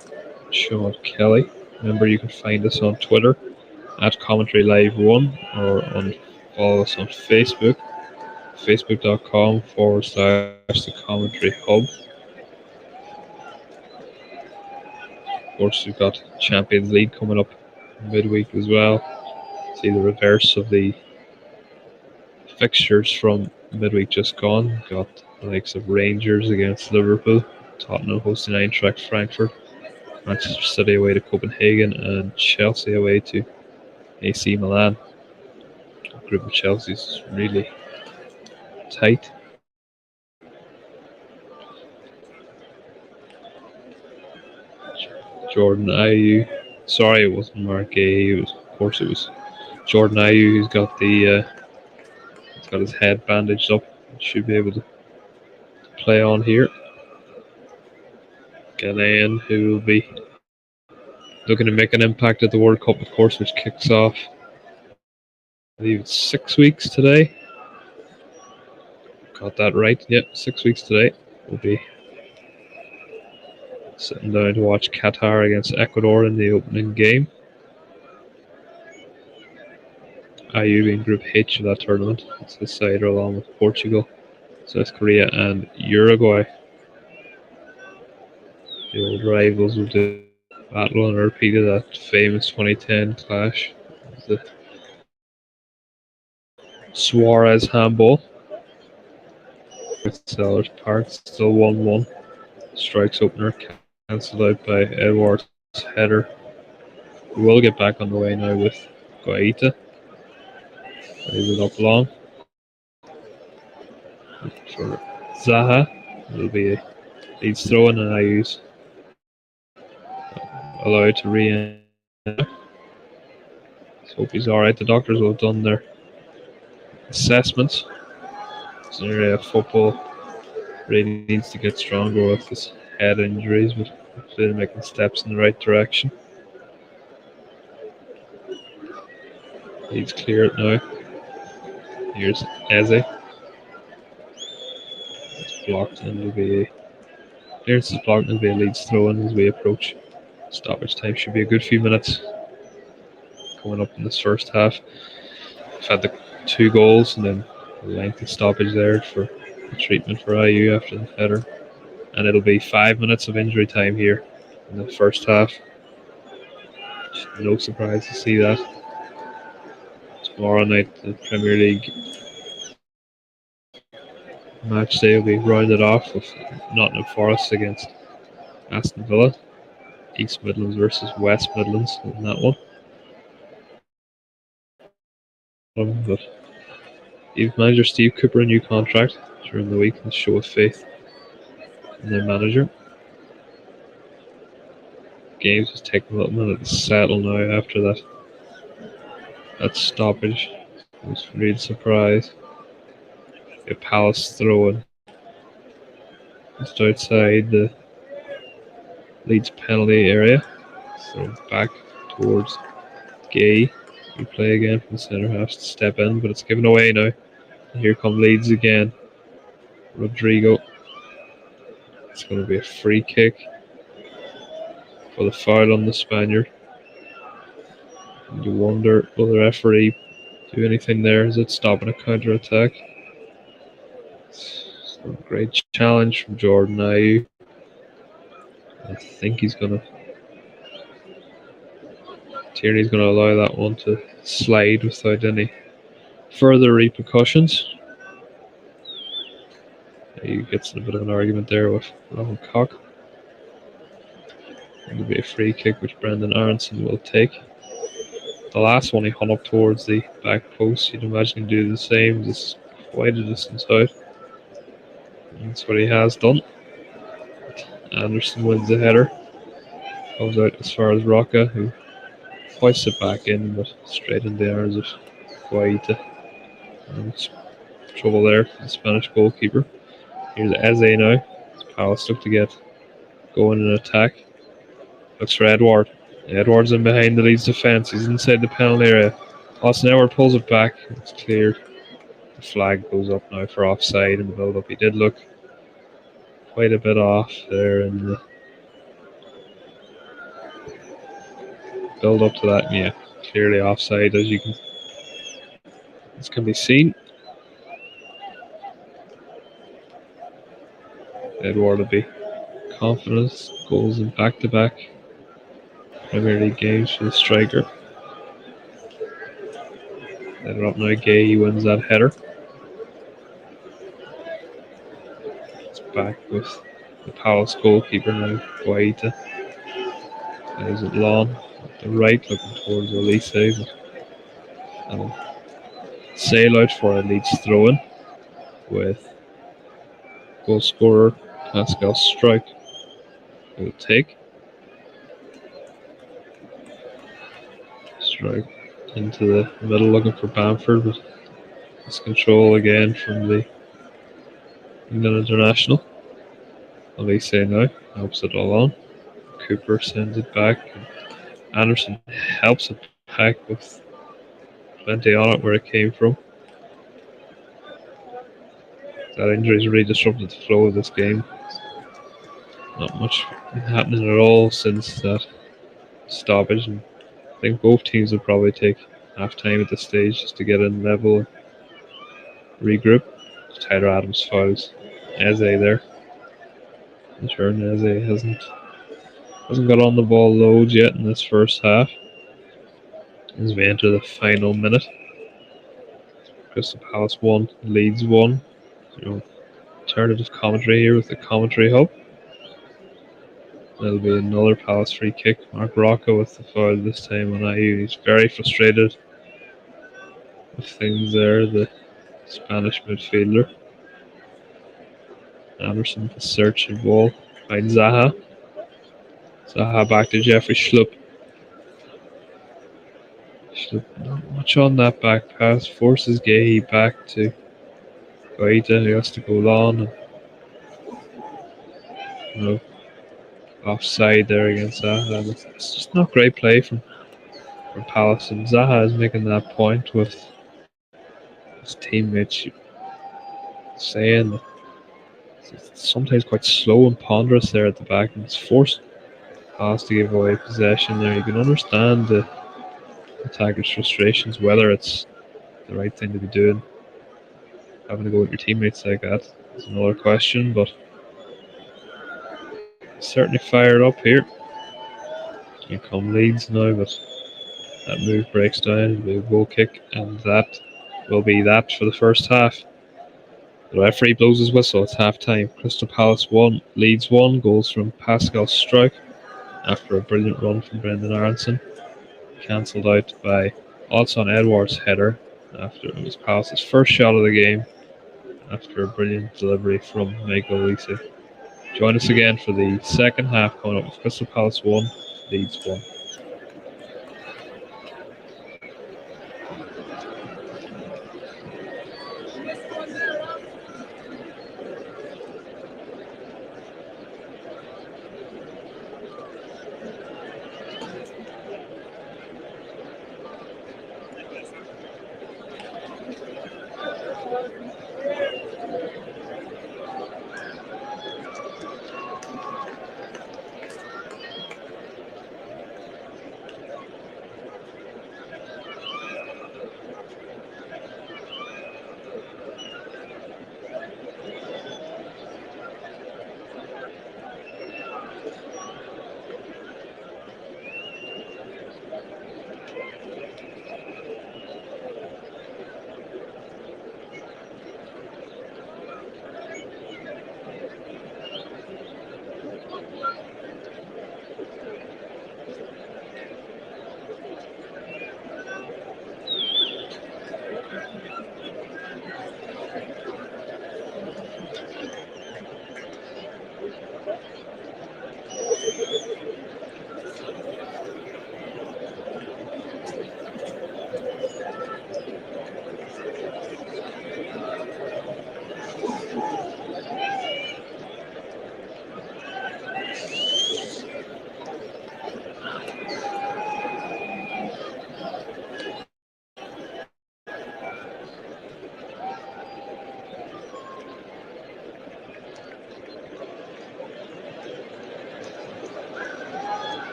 Sean Kelly. Remember, you can find us on Twitter at Commentary Live 1 or follow us on Facebook, facebook.com/the Commentary Hub. Of course, we've got Champions League coming up midweek as well. See the reverse of the fixtures from midweek just gone. Got the likes of Rangers against Liverpool, Tottenham hosting Eintracht Frankfurt, Manchester City away to Copenhagen, and Chelsea away to AC Milan. The group of Chelsea's really tight. Jordan Ayew. Sorry, it wasn't Mark Gay. Of course, it was Jordan Ayew who's got he's got his head bandaged up. Should be able to play on here. Ghanaian, who will be looking to make an impact at the World Cup, of course, which kicks off, I believe it's 6 weeks today. Got that right. Yep, 6 weeks today. We'll be sitting down to watch Qatar against Ecuador in the opening game. Ayew in Group H of that tournament. It's his side along with Portugal, South Korea, and Uruguay. The old rivals will do battle and a repeat of that famous 2010 clash. The Suarez handball. Sellers Park still 1-1. Strikes opener cancelled out by Edwards' header. We will get back on the way now with Guaita. Plays it up long. For Zaha, it'll be a Leeds throw in, and Ayew's allowed to re-enter. Let's hope he's alright. The doctors will have done their assessments. This area of football really needs to get stronger with his head injuries, but hopefully they're making steps in the right direction. He's cleared now. Here's Eze. It's blocked, and it'll be clearance is blocked, and it'll be a Leeds throw in as we approach stoppage time. Should be a good few minutes coming up in this first half. We've had the 2 goals and then a lengthy stoppage there for the treatment for Ayew after the header. And it'll be 5 minutes of injury time here in the first half. No surprise to see that. Tomorrow night, the Premier League match day will be rounded off with Nottingham Forest against Aston Villa. East Midlands versus West Midlands in that one. But gave manager Steve Cooper a new contract during the week and show of faith in their manager. Games was taking a little minute to settle now after that stoppage. I was really surprised. A Palace throw-in just outside the Leeds penalty area. So back towards Gay. We play again from the centre half to step in, but it's given away now. Here come Leeds again. Rodrigo. It's going to be a free kick for the foul on the Spaniard. And you wonder, will the referee do anything there? Is it stopping a counter attack? It's a great challenge from Jordan Ayew. I think he's going to. Tierney's going to allow that one to slide without any further repercussions. He gets in a bit of an argument there with Rowan Cock. It'll be a free kick which Brendan Aronson will take. The last one he hung up towards the back post. You'd imagine he'd do the same, just quite a distance out. That's what he has done. Anderson wins the header. Goes out as far as Rocca, who hoists it back in, but straight in the arms of Guaita. Trouble there for the Spanish goalkeeper. Here's Eze now. Palace look to get going in attack. Looks for Edward. Edward's in behind the Leeds defence. He's inside the penalty area. Austin Edward pulls it back. It's cleared. The flag goes up now for offside in the build-up. He did look quite a bit off there in the build-up to that. Yeah, clearly offside as can be seen. Edward will be confident. Goals in back-to-back Premier League games for the striker. Header up now. Gay, he wins that header. It's back with the Palace goalkeeper now, Guaita. There's it long at the right, looking towards Elise. And sail out for a Leeds throw-in with goal scorer Pascal Struijk will take. Struijk into the middle looking for Bamford, but it's control again from the England international. Elise now helps it all on. Cooper sends it back. Anderson helps it back with plenty on it where it came from. That injury's really disrupted the flow of this game. Not much happening at all since that stoppage, and I think both teams will probably take half time at this stage just to get in level and regroup. Tyler Adams fouls Eze there. In turn, Eze hasn't got on the ball loads yet in this first half. As we enter the final minute, Crystal Palace 1, Leeds 1. Alternative commentary here with the commentary hub. There'll be another Palace free kick. Mark Rocca with the foul this time on IU. He's very frustrated with things there, the Spanish midfielder. Anderson to search the ball. Finds Zaha. Zaha back to Jeffrey Schlupp. Schlupp not much on that back pass. Forces Gahey back to Guaita, who has to go long. Offside there against Zaha. It's just not great play from Palace, and Zaha is making that point with his teammates saying that it's sometimes quite slow and ponderous there at the back, and it's forced Palace to give away possession there. You can understand the attackers' frustrations, whether it's the right thing to be doing. Having to go with your teammates like that is another question, but certainly fired up here. Here come Leeds now, but that move breaks down. It'll be a goal kick, and that will be that for the first half. The referee blows his whistle. It's half time. Crystal Palace 1, Leeds 1. Goals from Pascal Struijk after a brilliant run from Brendan Aronson. Cancelled out by Odsonne Edouard's header after it was Palace's first shot of the game after a brilliant delivery from Michael Elise. Join us again for the second half coming up with Crystal Palace 1, Leeds 1.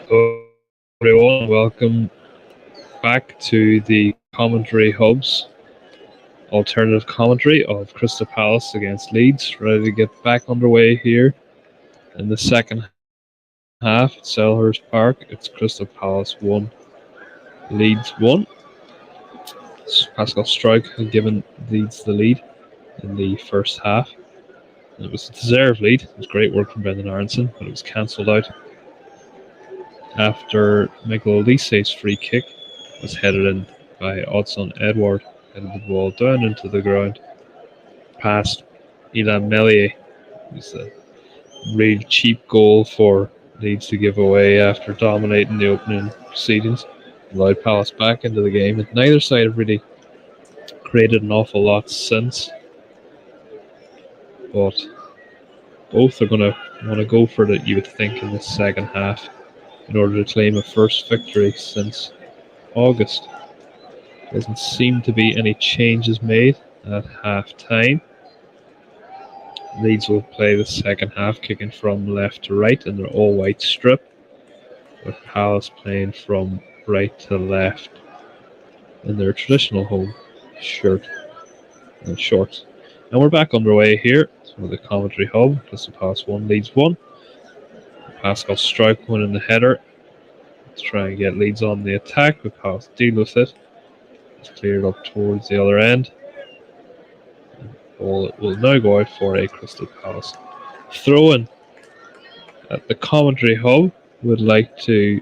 Hello, everyone. Welcome back to the commentary hubs, alternative commentary of Crystal Palace against Leeds. Ready to get back underway here in the second half at Selhurst Park. It's Crystal Palace 1, Leeds 1. Pascal Struijk had given Leeds the lead in the first half. It was a deserved lead. It was great work from Brendan Aronson, but it was cancelled out after Michael Olise's free kick was headed in by Odson Edward, headed the ball down into the ground past Ilan Meslier. It was a real cheap goal for Leeds to give away after dominating the opening proceedings. Allowed Palace back into the game, and neither side have really created an awful lot since. But both are going to want to go for it, you would think, in the second half in order to claim a first victory since August. Doesn't seem to be any changes made at half time. Leeds will play the second half, kicking from left to right in their all white strip, with Palace playing from right to left in their traditional home shirt and shorts. And we're back underway here with the commentary hub. Crystal Palace 1, Leeds 1. Pascal Struijk winning the header to try and get Leeds on the attack, but Palace deal with it. It's cleared up towards the other end. Ball will now go out for a Crystal Palace throw in. At the commentary hub, would like to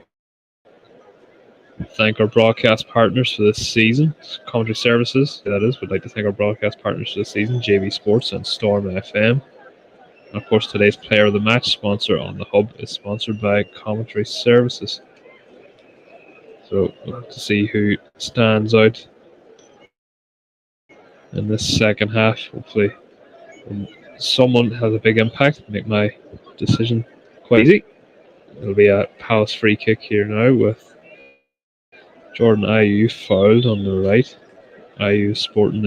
thank our broadcast partners for this season. Commentary services, that is, would like to thank our broadcast partners for this season, JB Sports and Storm FM. And of course, today's player of the match sponsor on the hub is sponsored by Commentary Services. So we'll have to see who stands out in this second half. Hopefully, someone has a big impact, make my decision quite easy. It'll be a Palace free kick here now with Jordan Ayew fouled on the right. Ayew sporting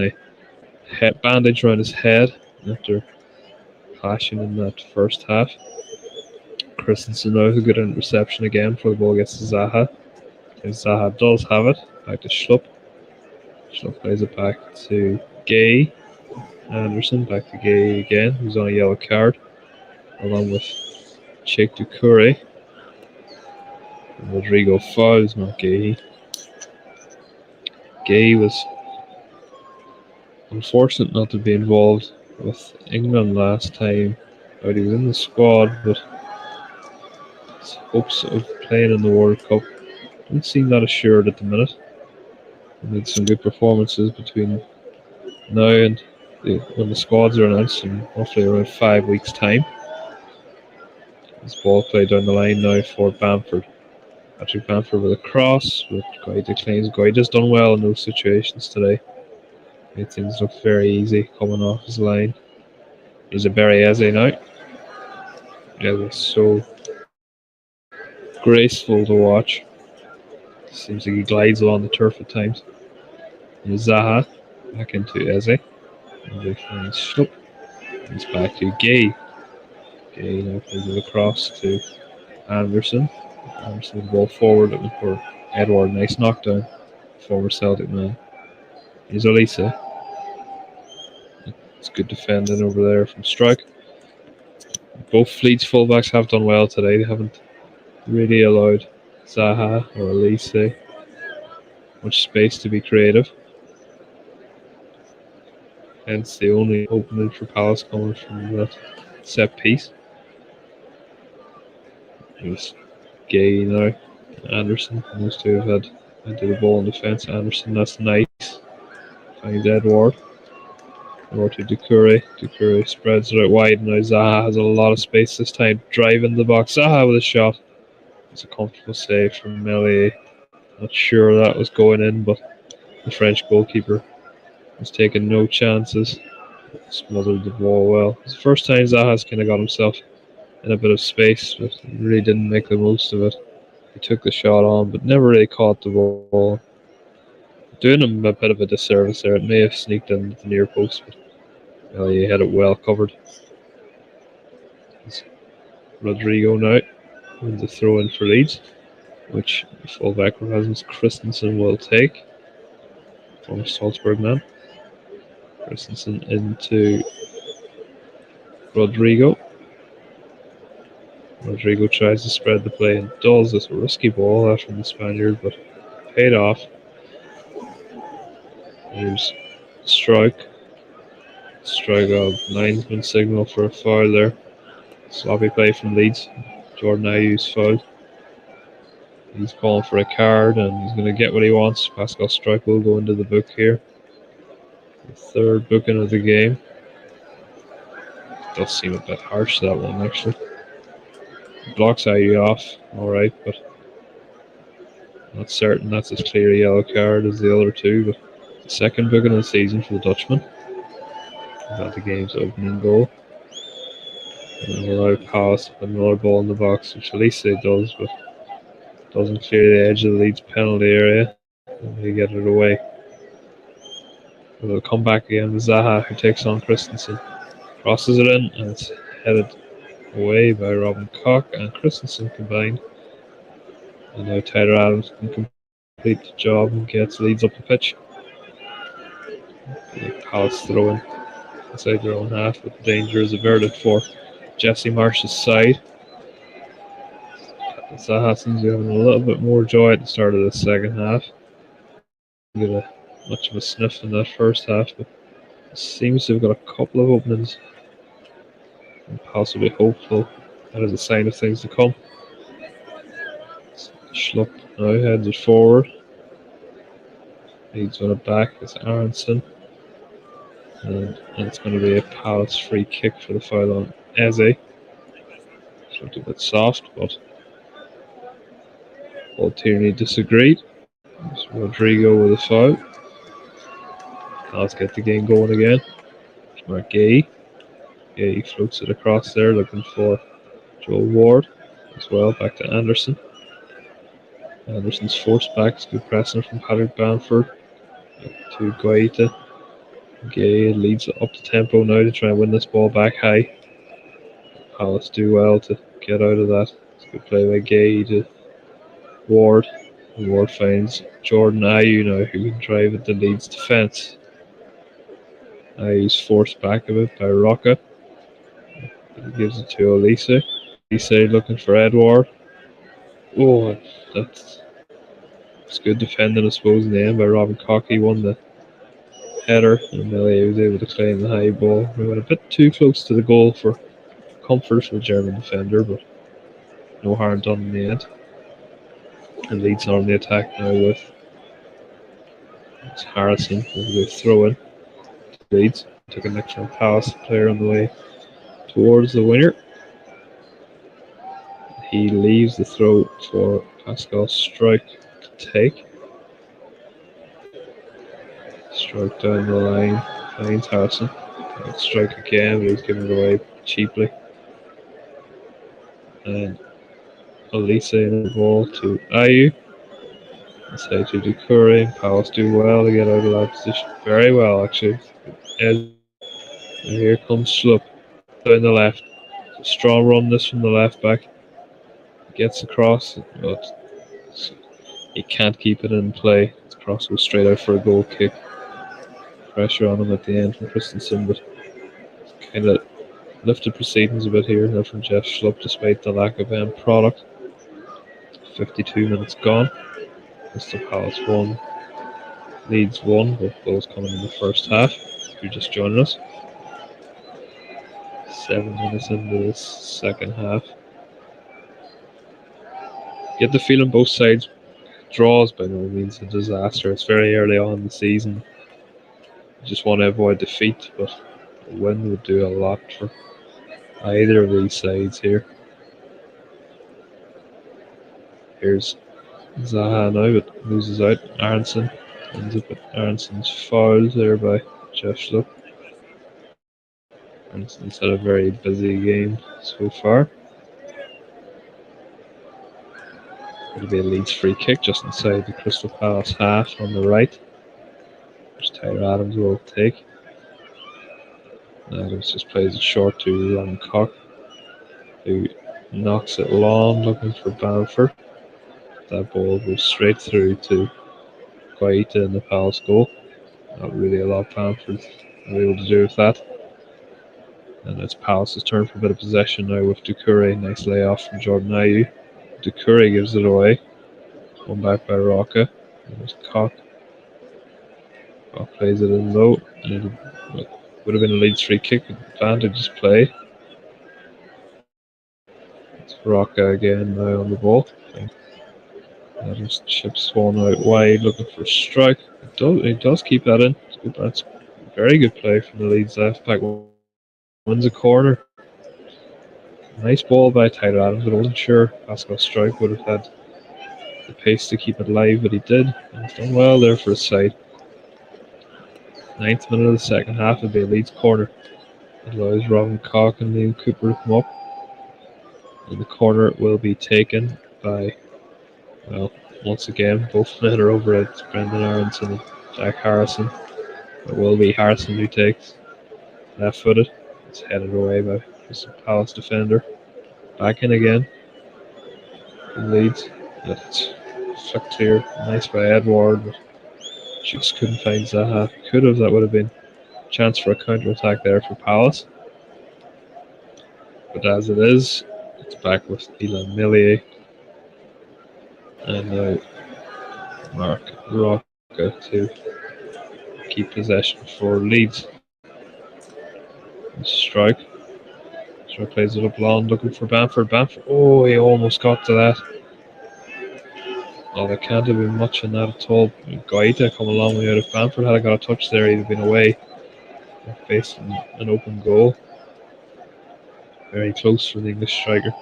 a bandage around his head after clashing in that first half. Christensen now with a good interception again for the ball against Zaha. Zaha does have it. Back to Schlupp. Schlupp plays it back to Gay. Anderson back to Gay again, who's on a yellow card, along with Sheikh Doucouré. Rodrigo fouls, not Gay. Gay was unfortunate not to be involved with England last time. But he was in the squad, but his hopes of playing in the World Cup don't seem that assured at the minute. We need some good performances between now and when the squads are announced in roughly around 5 weeks' time. This ball played down the line now for Bamford. Patrick Bamford with a cross, but Guy declines. Guy just done well in those situations today. Made things look very easy coming off his line. He's a Barry Eze now. Eze so graceful to watch. Seems like he glides along the turf at times. And Zaha back into Eze. And finds Schlupp. He's back to Gay. Gay now plays it across to Anderson. Anderson with the ball forward looking for Edward. Nice knockdown. Former Celtic man. Here's Olise. It's good defending over there from Struijk. Both Leeds fullbacks have done well today. They haven't really allowed Zaha or Olise much space to be creative. Hence the only opening for Palace coming from that set piece. It was Gay now. Anderson. Those two have had into the ball in defence. Anderson, that's nice. Finds Edward. Edward to Doucouré. Doucouré spreads it out wide. Now Zaha has a lot of space this time. Driving the box. Zaha with a shot. It's a comfortable save from Meslier. Not sure that was going in, but the French goalkeeper was taking no chances. Smothered the ball well. It's the first time Zaha's kind of got himself in a bit of space, but really didn't make the most of it. He took the shot on, but never really caught the ball. Doing him a bit of a disservice there. It may have sneaked in the near post, but he had it well covered. It's Rodrigo now with the throw in for Leeds. which fullback Rasmus Christensen will take. Former Salzburg man. Christensen into Rodrigo. Rodrigo tries to spread the play and does. It's a risky ball out from the Spaniard, but paid off. Here's strike. Strike of linesman signal for a foul there. Sloppy play from Leeds. Jordan Ayew's fouled. He's calling for a card and he's going to get what he wants. Pascal Strike will go into the book here. The third booking of the game. Does seem a bit harsh, that one, actually. Blocks Ayew off, alright, but not certain that's as clear a yellow card as the other two. But the second booking of the season for the Dutchman. Got the game's opening goal. And another pass, another ball in the box, which Elise does, but doesn't clear the edge of the Leeds penalty area. And they get it away. It'll come back again with Zaha, who takes on Christensen. Crosses it in, and it's headed away by Robin Koch and Christensen combined. And now Tyler Adams can complete the job and gets Leeds up the pitch. Palace throwing inside their own half, but the danger is averted for Jesse Marsh's side. Zaha seems to be having a little bit more joy at the start of the second half. Didn't get much of a sniff in that first half, but seems to have got a couple of openings and possibly hopeful. That is a sign of things to come. Schlupp now heads it forward. Leeds on it back. It's Aronson. And it's going to be a Palace free kick for the foul on Eze. Looked a bit soft, but Paul Tierney disagreed. It's Rodrigo with a foul. Let's get the game going again. Mark Gay. Gay floats it across there, looking for Joel Ward as well. Back to Anderson. Anderson's forced back. It's good pressing from Patrick Bamford to Guaita. Gay leads up the tempo now to try and win this ball back high. Palace do well to get out of that. It's a good play by Gay to Ward. Ward finds Jordan Ayew now, who can drive at the Leeds defence. Ayew's forced back a bit by Rocca. He gives it to Elise. Elise looking for Edward. Oh, that's good defending, I suppose, in the end by Robin Koch. He won the header, and Melee was able to claim the high ball. We went a bit too close to the goal for comfort for the German defender, but no harm done in the end. And Leeds on the attack now with Harrison. They throw in. Leeds took an extra pass, player on the way towards the winner. He leaves the throw for Pascal Strike to take. Strike down the line, finds Harrison. Strike again, but he's given it away cheaply. And Elise in the ball to Ayew. Say to Doucouré. Palace do well to get out of that position. Very well, actually. And here comes Schlupp down the left. Strong run this from the left back. Gets across, but he can't keep it in play. The cross goes straight out for a goal kick. Pressure on him at the end from Christensen, but kind of lifted proceedings a bit here now from Jeff Schlupp despite the lack of end product. 52 minutes gone. Crystal Palace 1, Leeds 1, both goals coming in the first half. If you're just joining us. 7 minutes into this second half. Get the feeling both sides draws by no means a disaster. It's very early on in the season. You just want to avoid defeat, but a win would do a lot for either of these sides here. Here's Zaha now, but loses out. Aronson ends up with Aronson's fouled there by Jeff Schlupp. Aronson's had a very busy game so far. It'll be a Leeds free kick just inside the Crystal Palace half on the right, which Tyler Adams will take. Adams just plays it short to Ron Koch, who knocks it long, looking for Bamford. that ball goes straight through to Guaita in the Palace goal. Not really a lot Bamford are able to do with that. And it's Palace's turn for a bit of possession now with Doucouré. Nice layoff from Jordan Ayew. Doucouré gives it away. One back by Rocca. There's Cock. Cock plays it in low. And it would have been a Leeds free kick. Advantageous play. It's Rocca again now on the ball. That just chips one out wide, looking for a strike. It does keep that in. That's very good play from the Leeds left back. Wins a corner. Nice ball by Tyler Adams, but I wasn't sure Pascal Struijk would have had the pace to keep it alive, but he did. And he's done well there for his side. 9th minute of the second half, it'll be a Leeds corner. It allows Robin Koch and Liam Cooper to come up. And the corner will be taken by, well, once again, both men are over it. Brendan Aronson and Jack Harrison. It will be Harrison who takes left footed. It's headed away by Crystal Palace defender. Back in again. Leeds. It's flicked clear. Nice by Edward, but just couldn't find Zaha. Could have, that would have been a chance for a counter attack there for Palace. But as it is, it's back with Ilan Millier. And now Mark Rocca to keep possession for Leeds. Struijk. Struijk plays it up long, looking for Bamford. Bamford, oh, he almost got to that. Oh, there can't have been much in that at all. Guaita come a long way out. If Bamford had got a touch there, he'd have been away. Facing an open goal. Very close for the English striker.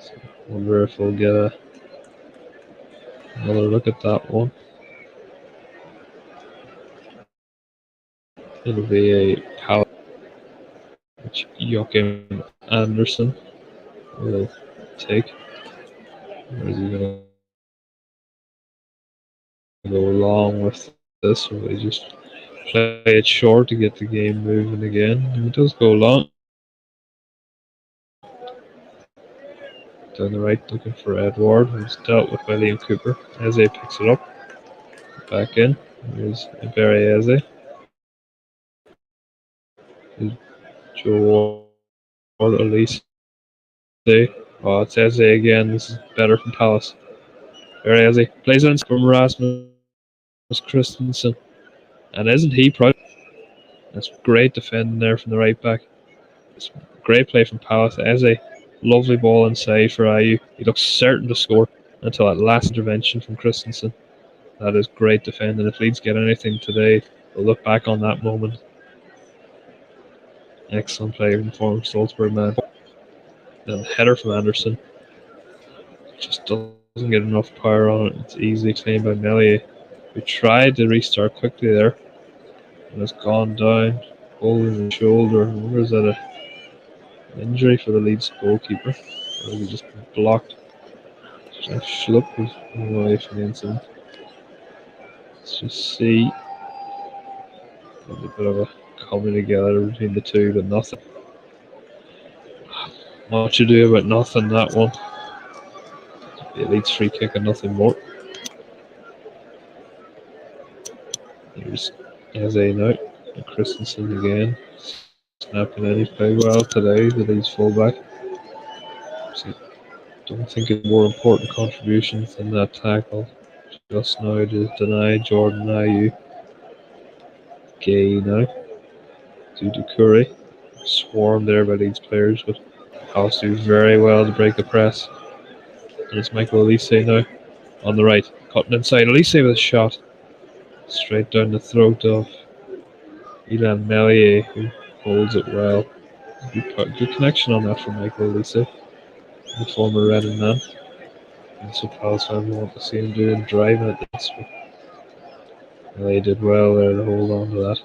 So I wonder if we'll get another look at that one. It'll be a Palace, which Joachim Anderson will take. Or is he going to go along with this, or will he just play it short to get the game moving again? And it does go long. Down the right, looking for Edward, who's dealt with by Liam Cooper. Eze picks it up. Back in. Here's Barry Eze. Joe Ward, Elise. Oh, it's Eze again. This is better from Palace. Barry Eze plays it in from Rasmus Christensen. And isn't he proud? That's great defending there from the right back. It's great play from Palace. Eze, lovely ball inside for Ayew. He looks certain to score until that last intervention from Christensen. That is great defending. If Leeds get anything today, we'll look back on that moment. Excellent play from former Salzburg man. Then header from Anderson. Just doesn't get enough power on it. It's easily claimed by Meslier, who tried to restart quickly there. And has gone down, holding the shoulder. I wonder, is that an injury for the Leeds goalkeeper? Or has he just been blocked? Schlupp was away from the incident. Let's just see. There's a bit of a coming together between the two, but nothing. Much to do about nothing, that one. The Leeds free kick and nothing more. Here's Eze now. And Christensen again. Snapping in. He's played well today, the Leeds fullback. So don't think it's more important contributions than that tackle just now to deny Jordan Ayew. Gay now to Doucouré. Swarmed there by Leeds players, but Palace do very well to break the press. And it's Michael Elise now on the right, cutting inside. Elise with a shot straight down the throat of Ilan Meslier, who holds it well. Good connection on that from Michael Elise, the former Reading man. And so Palace fans want to see him doing driving at this. But they did well there to hold on to that.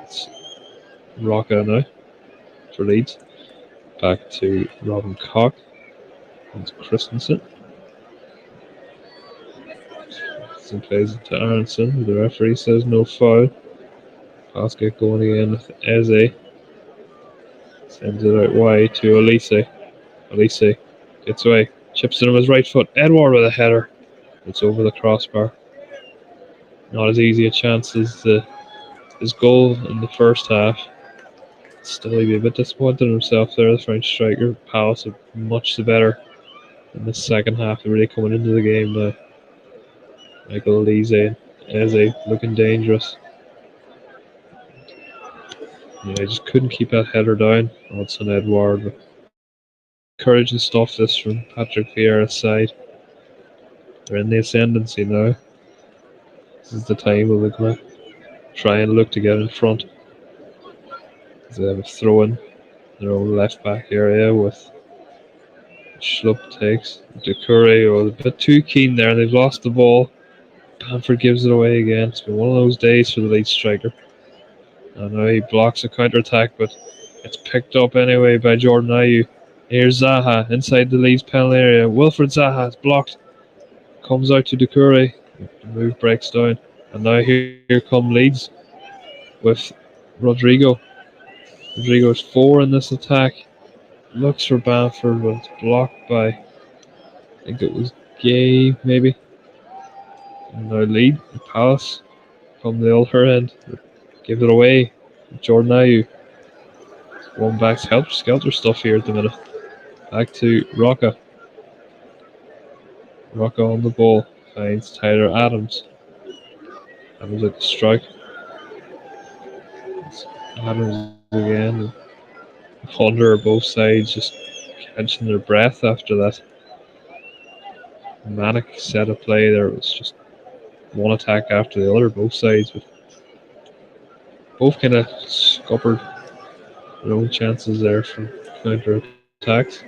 It's Rocca now for Leeds. Back to Robin Koch. It's Christensen. Christensen plays it to Aronson. The referee says no foul. Pass get going again with Eze. Sends it out wide to Elise. Elise gets away, chips it on his right foot. Edward with a header. It's over the crossbar. Not as easy a chance as his goal in the first half. Still, he'd be a bit disappointed in himself there, the French striker. Palace are much the better in the second half. They're really coming into the game now. Michael Elise and Eze looking dangerous. Yeah, he just couldn't keep that header down. Odson Edward. Encouraging stuff this from Patrick Vieira's side. They're in the ascendancy now. This is the time where they're going to try and look to get in front. They have a throw in their own left back area with Schlupp takes. Doucouré was a bit too keen there. They've lost the ball. Bamford gives it away again. It's been one of those days for the Leeds striker. I know he blocks a counter attack, but it's picked up anyway by Jordan Ayew. Here's Zaha inside the Leeds penalty area. Wilfred Zaha is blocked. Comes out to Doucouré. The move breaks down. And now here come Leeds with Rodrigo. Rodrigo's 4 in this attack. Looks for Bamford, but it's blocked by, I think it was Gay, maybe. And now lead Palace from the other end. Give it away. Jordan Ayew. One back's help skelter stuff here at the minute. Back to Rocca. Rocca on the ball. Finds Tyler Adams. Adams at the strike. It's Adams again. Hunter both sides just catching their breath after that manic set of play. There was just one attack after the other, both sides, but both kind of scuppered their own chances there from counter attacks.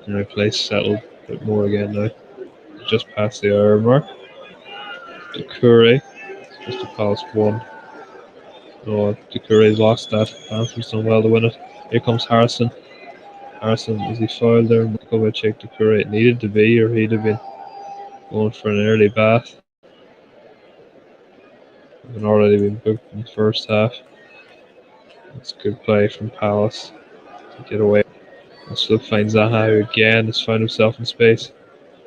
And the place settled a bit more again now. Just past the hour mark. Doucouré, just a Palace 1. Oh, Doucouré's lost that. Bamford's done well to win it. Here comes Harrison. Harrison, is he fouled there? Kovacic, Doucouré. It needed to be, or he'd have been going for an early bath. Had already been booked in the first half. That's good play from Palace to get away. Schlupp finds Zaha, who again has found himself in space.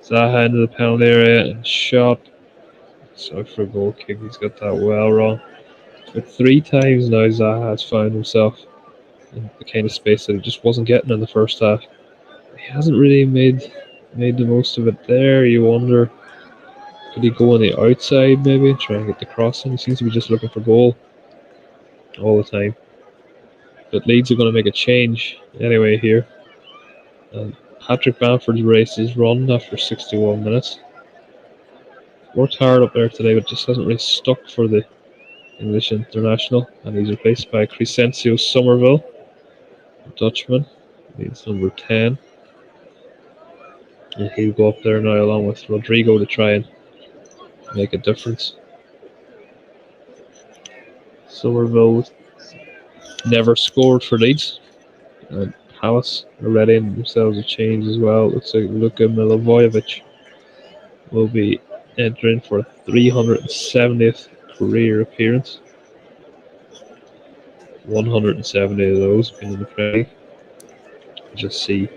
Zaha into the penalty area and shot. So for a goal kick, he's got that well wrong. But 3 times now Zaha has found himself in the kind of space that he just wasn't getting in the first half. He hasn't really made the most of it there. You wonder, could he go on the outside maybe, try and get the crossing? He seems to be just looking for goal all the time. But Leeds are going to make a change anyway here. And Patrick Bamford's race is run after 61 minutes. Worked hard up there today, but just hasn't really stuck for the English international. And he's replaced by Crescencio Somerville, a Dutchman. He's number 10. And he'll go up there now along with Rodrigo to try and make a difference. Somerville never scored for Leeds. And Palace are readying themselves a change as well. It looks like Luka Milivojevic will be entering for a 370th career appearance. 170 of those been in the Premier League. Just see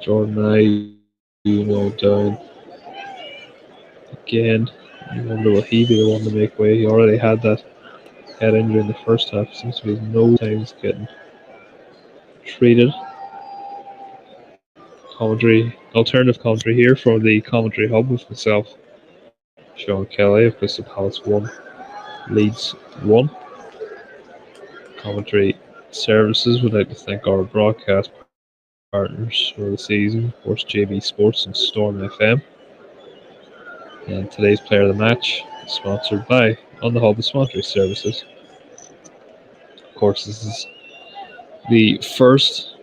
Jordan Ayew down again. I wonder will he be the one to make way. He already had that head injury in the first half. Seems to be no times getting treated. Alternative commentary here for the commentary hub with myself, Sean Kelly of Crystal Palace 1, Leeds 1. Commentary services would like to thank our broadcast partners for the season, of course JB Sports and Storm FM. And today's player of the match is sponsored by On the Hub of Sponsoring Services. Of course, this is the first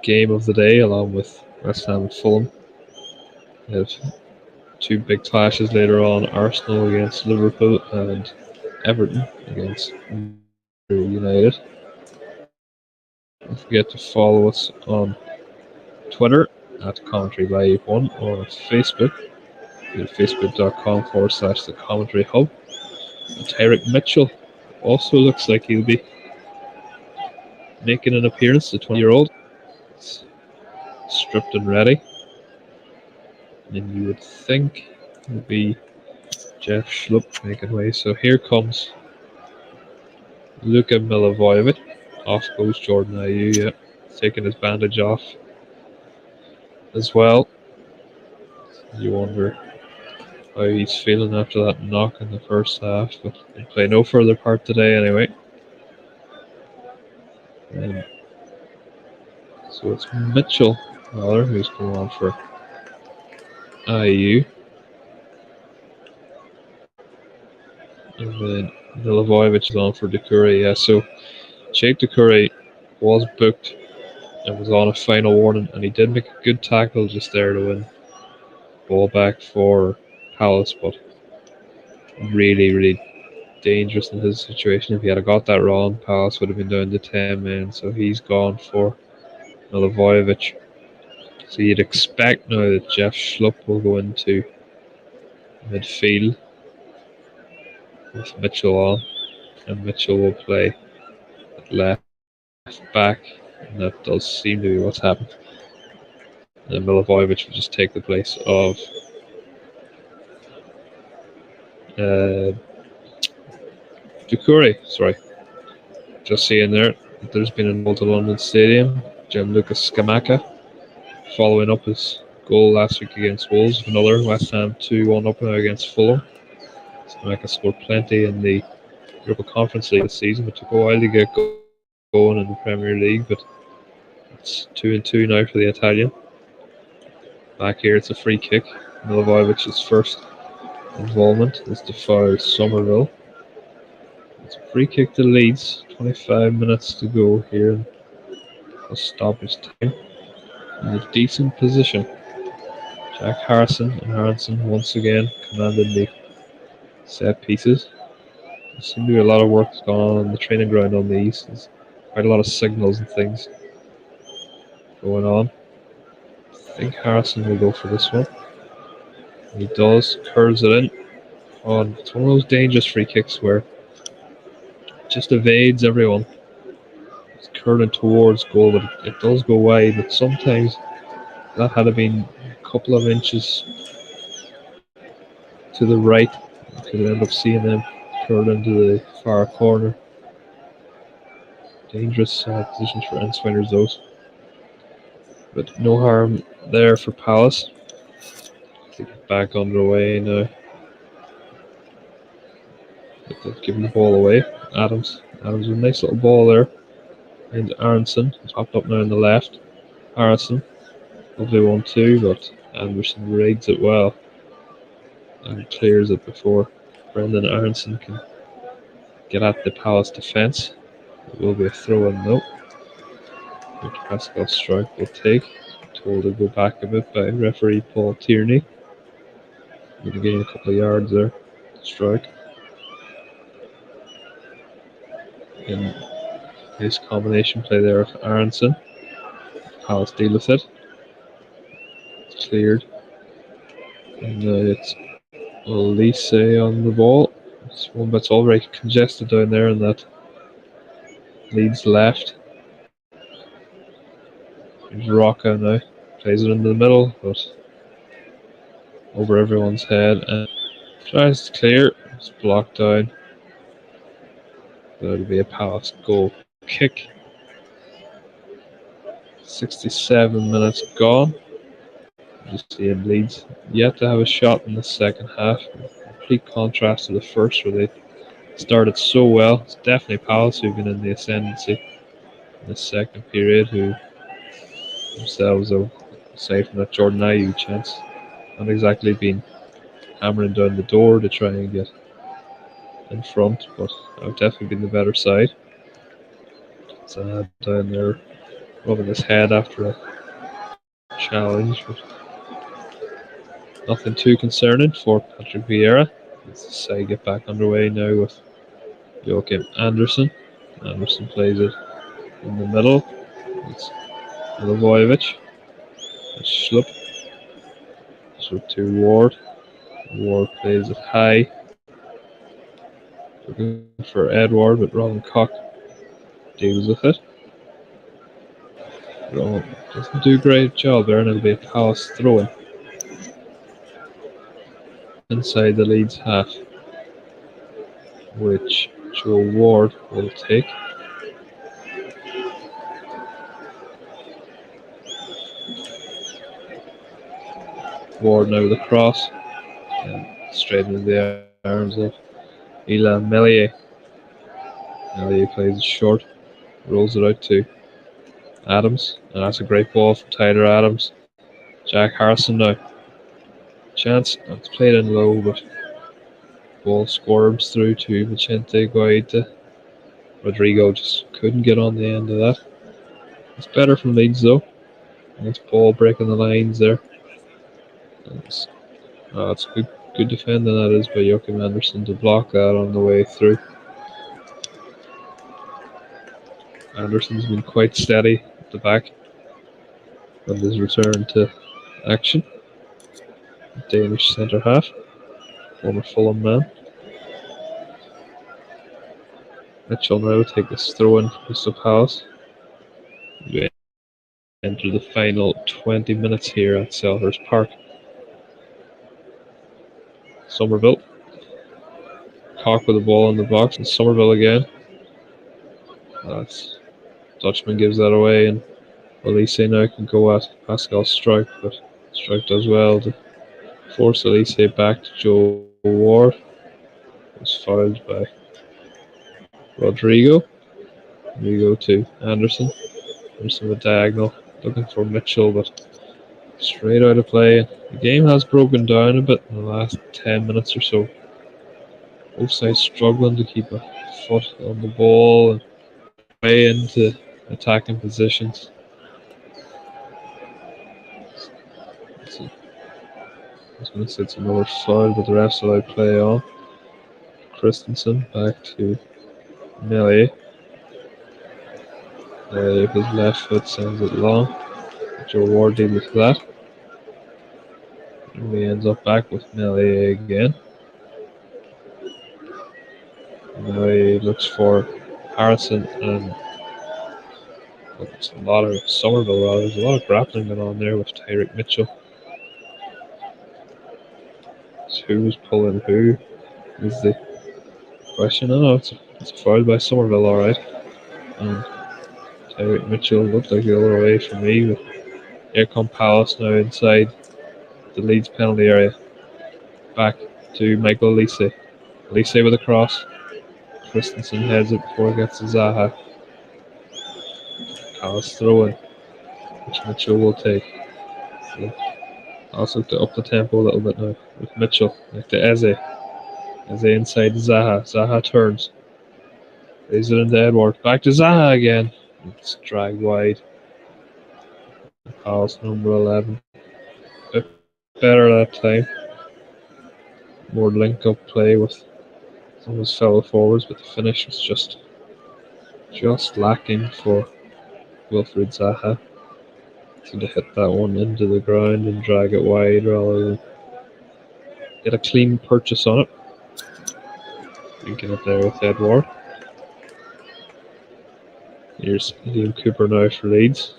game of the day along with West Ham and Fulham. We have 2 big clashes later on, Arsenal against Liverpool and Everton against United. Don't forget to follow us on Twitter at Commentary by 1 or on Facebook at facebook.com/the Commentary Hub. And Tyrick Mitchell also looks like he'll be making an appearance, the 20-year-old. Stripped and ready. And you would think it would be Jeff Schlupp making way. So here comes Luka Milivojevic. Off goes Jordan Ayew, yeah. Taking his bandage off as well. You wonder how he's feeling after that knock in the first half, but he'll play no further part today anyway. So it's Mitchell Miller who's going on for Ayew. And then Milivojevic is on for Doucouré, yeah. So Jake Doucouré was booked and was on a final warning, and he did make a good tackle just there to win ball back for Palace, but really, really dangerous in his situation. If he had got that wrong, Palace would have been down to 10 men, so he's gone for Milivojevic. So you'd expect now that Jeff Schlupp will go into midfield with Mitchell on, and Mitchell will play at left back, and that does seem to be what's happened. And Milivojevic will just take the place of Doucouré. Sorry, just seeing there's been an goal to London Stadium. Gianluca Scamacca following up his goal last week against Wolves. Another West Ham 2-1 up now against Fulham. Scamacca scored plenty in the Europa Conference League this season. It took a while to get going in the Premier League, but it's 2-2 now for the Italian. Back here, it's a free kick. Milivojevic's first involvement is to foul Somerville. It's a free kick to Leeds. 25 minutes to go here in a stoppage time. In a decent position. Jack Harrison once again commanding the set pieces. There seems to be a lot of work going on the training ground on these. There's quite a lot of signals and things going on. I think Harrison will go for this one. And he does, curves it in. Oh, it's one of those dangerous free kicks where it just evades everyone. It's curling towards goal, but it does go wide. But sometimes that had been a couple of inches to the right. You could end up seeing them curl into the far corner. Dangerous positions for Enswiners, those. But no harm there for Palace. Take it back underway now. But they've given the ball away. Adams with a nice little ball there. And Aronson popped up now on the left. Harrison, lovely one too, but Anderson rigs it well and clears it before Brendan Aronson can get at the Palace defence. It will be a throw in though. Which Pascal Strike will take. Told to go back a bit by referee Paul Tierney. Maybe gain a couple of yards there. Strike. In his combination play there with Aronson. Palace deal with it. It's cleared. And it's Elise on the ball. It's one that's already congested down there in that Leeds left. Here's Rocca now. Plays it into the middle, but over everyone's head and tries to clear. It's blocked down. That'll be a Palace goal kick. 67 minutes gone. Just seeing Leeds yet to have a shot in the second half. Complete contrast to the first, where they started so well. It's definitely Palace who've been in the ascendancy in the second period, who themselves are aside from that Jordan Ayew chance, not exactly been hammering down the door to try and get in front, but I've definitely been the better side. It's down there rubbing his head after a challenge, but nothing too concerning for Patrick Vieira. Let's say get back underway now with Joachim Anderson. Anderson plays it in the middle. It's Milivojevic. It's Schlupp. So to Ward. Ward plays it high. Looking for Edward, but Robin Koch deals with it. Throw doesn't do a great job there, and it'll be a Palace throw-in inside the Leeds half, which Joe Ward will take. Ward now with the cross, and straight into the arms of Ilan Meslier. Meslier plays it short, rolls it out to Adams, and that's a great ball from Tyler Adams. Jack Harrison now. Chance, it's played in low, but ball squirms through to Vicente Guaita. Rodrigo just couldn't get on the end of that. It's better from Leeds though. Nice ball breaking the lines there. It's good defending that is by Joachim Anderson to block that on the way through. Anderson's been quite steady at the back on his return to action. Danish centre half, former Fulham man. Mitchell now take this throw in Crystal Palace. We enter the final 20 minutes here at Selhurst Park. Somerville. Cock with the ball in the box, and Somerville again. Dutchman gives that away, and Elise now can go at Pascal Struijk, but Struijk does well to force Elise back to Joe Ward. Was fouled by Rodrigo. Rodrigo to Anderson. Anderson with diagonal, looking for Mitchell, but straight out of play. The game has broken down a bit in the last 10 minutes or so. Both sides struggling to keep a foot on the ball and way into attacking positions. This one sits another foul, but the refs allow play on. Christensen back to Meslier. With his left foot sends it long. Joe Ward deals with that. And he ends up back with Meslier again. Now he looks for Harrison, and it's a lot of Somerville. There's a lot of grappling going on there with Tyreek Mitchell. So who's pulling who is the question. No, it's a foul by Somerville, alright. And Tyreek Mitchell looked like the other way from me. But here come Palace now inside the Leeds penalty area. Back to Michael Elise. Elise with a cross. Christensen heads it before it gets to Zaha. Palace throwing, which Mitchell will take. So also to up the tempo a little bit now with Mitchell. Like to Eze. Eze inside to Zaha. Zaha turns. Plays it into Edward. Back to Zaha again. It's dragged wide. Palace number 11. A bit better that time. More link up play with some of his fellow forwards, but the finish was just lacking for Wilfried Zaha. Seemed to hit that one into the ground and drag it wide rather than get a clean purchase on it. Linking it there with Edward. Here's Liam Cooper now for Leeds.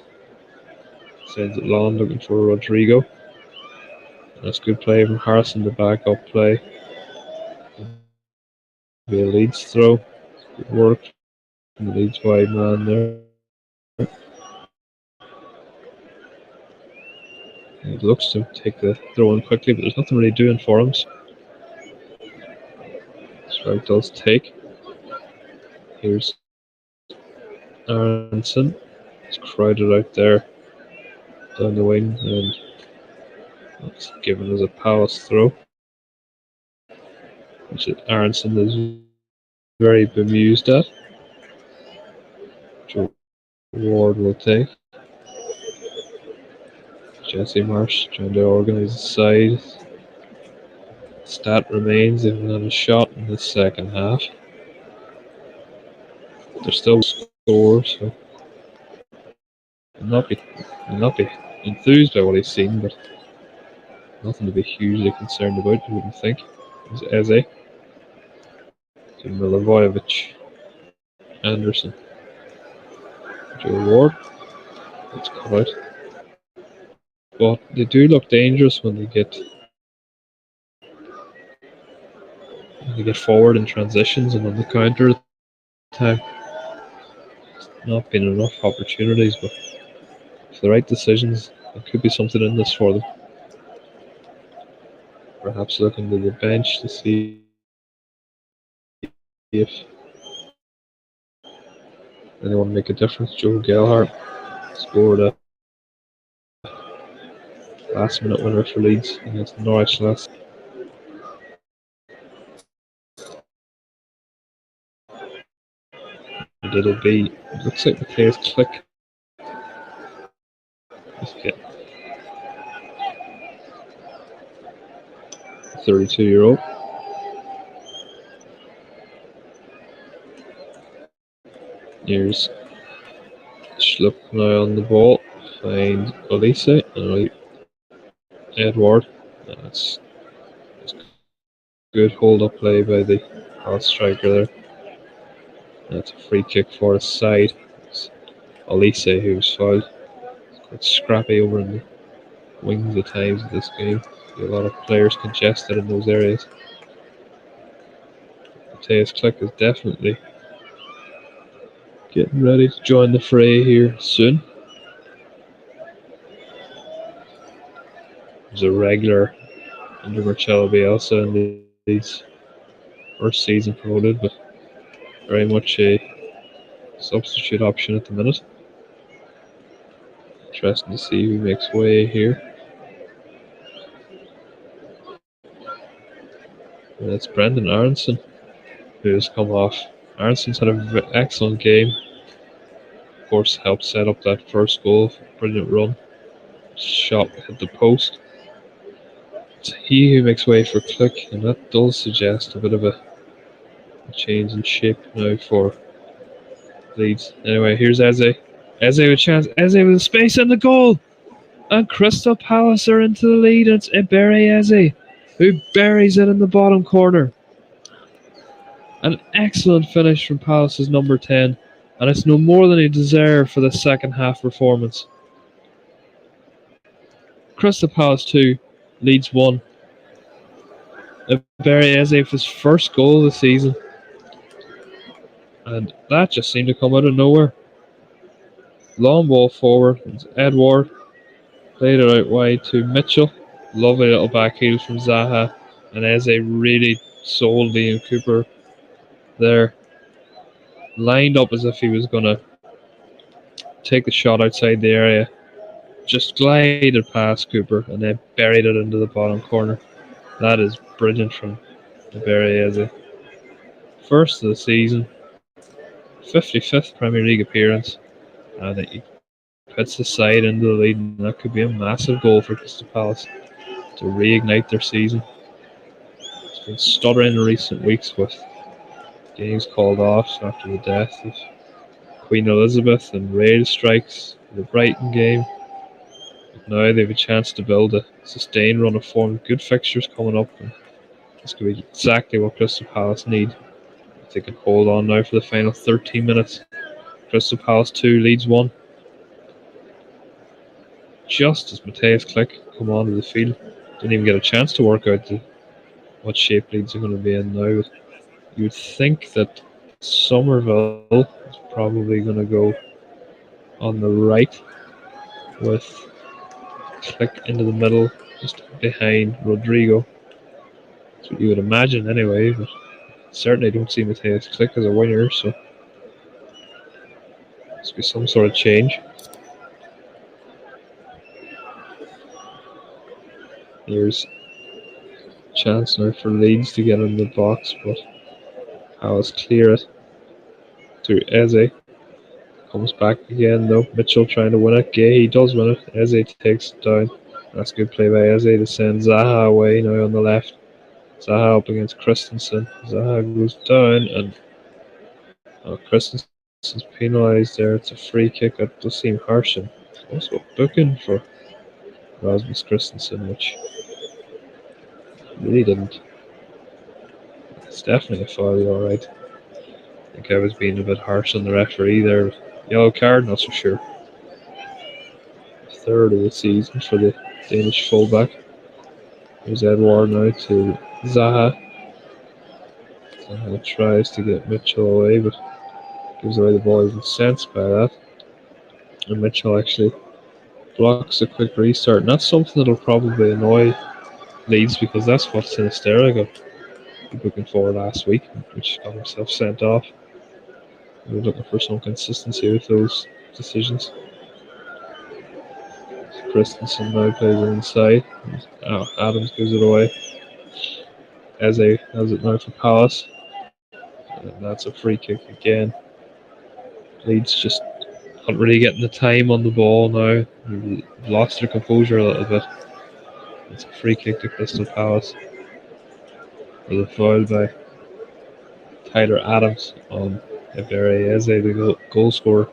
Sends it long, looking for Rodrigo. That's good play from Harrison to back up play. Be a Leeds throw. Good work from the Leeds wide man there. He looks to take the throw in quickly, but there's nothing really doing for him. Strike does take. Here's Aronson. It's crowded out there down the wing, and that's given as a Palace throw, which Aronson is very bemused at. Joe Ward will take. Jesse Marsh trying to organise the side. Stat remains they've had a shot in the second half. They're still score, so I'll not be enthused by what he's seen, but nothing to be hugely concerned about, I wouldn't think. There's Eze to Milivojevic. Anderson. Joe Ward. It's cut out. But they do look dangerous when they get forward in transitions and on the counter attack. Not been enough opportunities, but for the right decisions, there could be something in this for them. Perhaps looking to the bench to see if anyone make a difference. Joe Gelhardt scored a last-minute winner for Leeds against Norwich last. It'll be. Looks like Matthias Click. Let's get 32-year-old. Here's Schlupp now on the ball. Find Elise and Edward. That's good hold-up play by the Palace striker there. That's a free kick for his side. It's Elise who's fouled. It's quite scrappy over in the wings at times of this game. A lot of players congested in those areas. Matthias Click is definitely getting ready to join the fray here soon. He's a regular under Marcelo Bielsa in these first season promoted, but very much a substitute option at the minute. Interesting to see who makes way here. And it's Brendan Aronson who has come off. Aronson's had an excellent game. Of course, helped set up that first goal. Brilliant run. Shot hit the post. It's he who makes way for Click, and that does suggest a bit of a change in shape now for Leeds. Anyway, here's Eze. Eze with a chance. Eze with space in the goal. And Crystal Palace are into the lead. It's Ebere Eze who buries it in the bottom corner. An excellent finish from Palace's number 10, and it's no more than he deserved for the second half performance. Crystal Palace 2, Leeds 1. Ebere Eze with his first goal of the season. And that just seemed to come out of nowhere. Long ball forward. Edward played it out wide to Mitchell. Lovely little back heel from Zaha. And Eze really sold Liam Cooper there. Lined up as if he was going to take the shot outside the area. Just glided past Cooper and then buried it into the bottom corner. That is brilliant from Ebere Eze. First of the season. 55th Premier League appearance. And he puts the side into the lead, and that could be a massive goal for Crystal Palace to reignite their season. It's been stuttering in recent weeks with games called off after the death of Queen Elizabeth and rail strikes, the Brighton game. But now they have a chance to build a sustained run of form, good fixtures coming up, and this could be exactly what Crystal Palace need. If they can hold on now for the final 13 minutes. Crystal Palace 2, Leeds 1. Just as Matthias Click come onto the field, didn't even get a chance to work out what shape Leeds are going to be in now. You would think that Somerville is probably going to go on the right with Click into the middle, just behind Rodrigo. That's what you would imagine anyway, but certainly don't see Matthias Click as a winger, so must be some sort of change. Here's a chance now for Leeds to get in the box, but Palace clear it to Eze. Comes back again though. Mitchell trying to win it. Gay, he does win it. Eze takes it down. That's good play by Eze to send Zaha away now on the left. Zaha up against Christensen. Zaha goes down and Christensen's penalised there. It's a free kick. That does seem harsh and also booking for Rasmus Christensen, which really didn't. It's definitely a foul, alright. I think I was being a bit harsh on the referee there. Yellow card, not so sure. third of the season for the Danish fullback. There's Edward now to Zaha. Zaha tries to get Mitchell away, but gives away the ball. He's incensed by that. And Mitchell actually blocks a quick restart. And that's something that'll probably annoy Leeds because that's what Sinisterra got looking for last week, which got himself sent off. We're looking for some consistency with those decisions. Christensen now plays it inside. Oh, Adams gives it away. Eze has it now for Palace. And that's a free kick again. Leeds just not really getting the time on the ball now. They've lost their composure a little bit. It's a free kick to Crystal Palace. With a foul by Tyler Adams on Ebere Eze, the goal scorer.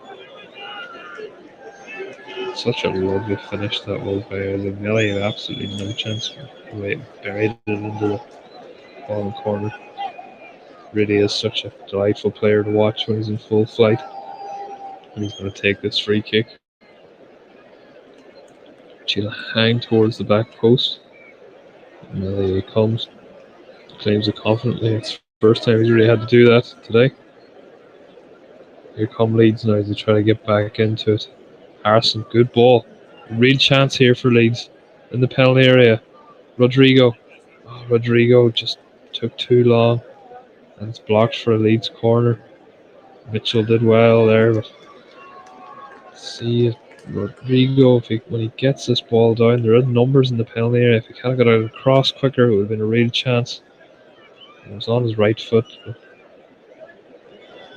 Such a lovely finish that was by Eze. Melly had absolutely no chance. The way it buried it into the bottom corner. Really is such a delightful player to watch when he's in full flight. And he's going to take this free kick. She'll hang towards the back post. And there he comes. Claims it confidently. It's the first time he's really had to do that today. Here come Leeds now to try to get back into it. Harrison, good ball. Real chance here for Leeds in the penalty area. Rodrigo. Oh, Rodrigo just took too long. And it's blocked for a Leeds corner. Mitchell did well there, but see if Rodrigo, when he gets this ball down, there are numbers in the penalty area. If he kind of got out across quicker, it would have been a real chance. He was on his right foot. But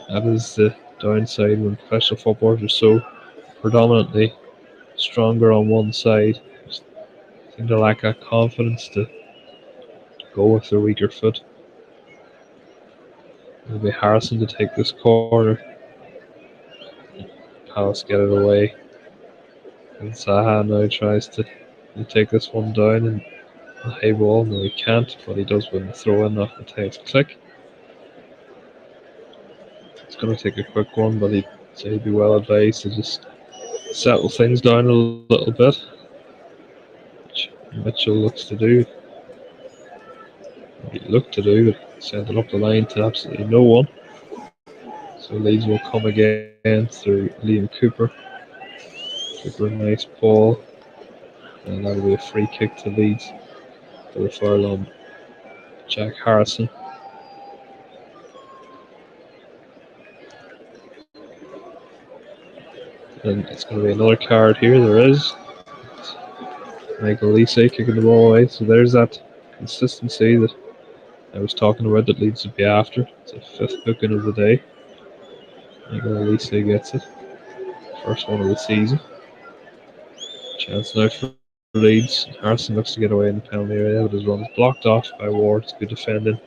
that is the downside when professional footballers are so predominantly stronger on one side. Just seem to lack that confidence to go with their weaker foot. It'll be Harrison to take this corner. Palace get it away. And Zaha now tries to take this one down and the high ball. No, he can't, but he does win the throw in off the Tails click. It's going to take a quick one, but he'd be well advised to just settle things down a little bit, which Mitchell looks to do. He looked to do, but sent it up the line to absolutely no one. So Leeds will come again through Liam Cooper. Cooper, nice ball. And that'll be a free kick to Leeds for the foul on Jack Harrison. And it's going to be another card here. There is. Michael Lise kicking the ball away. So there's that consistency that I was talking about that Leeds would be after. It's a fifth booking of the day. Michael Lise gets it. First one of the season. Chance now for Leeds. Harrison looks to get away in the penalty area, but his run is blocked off by Ward. It's good defending.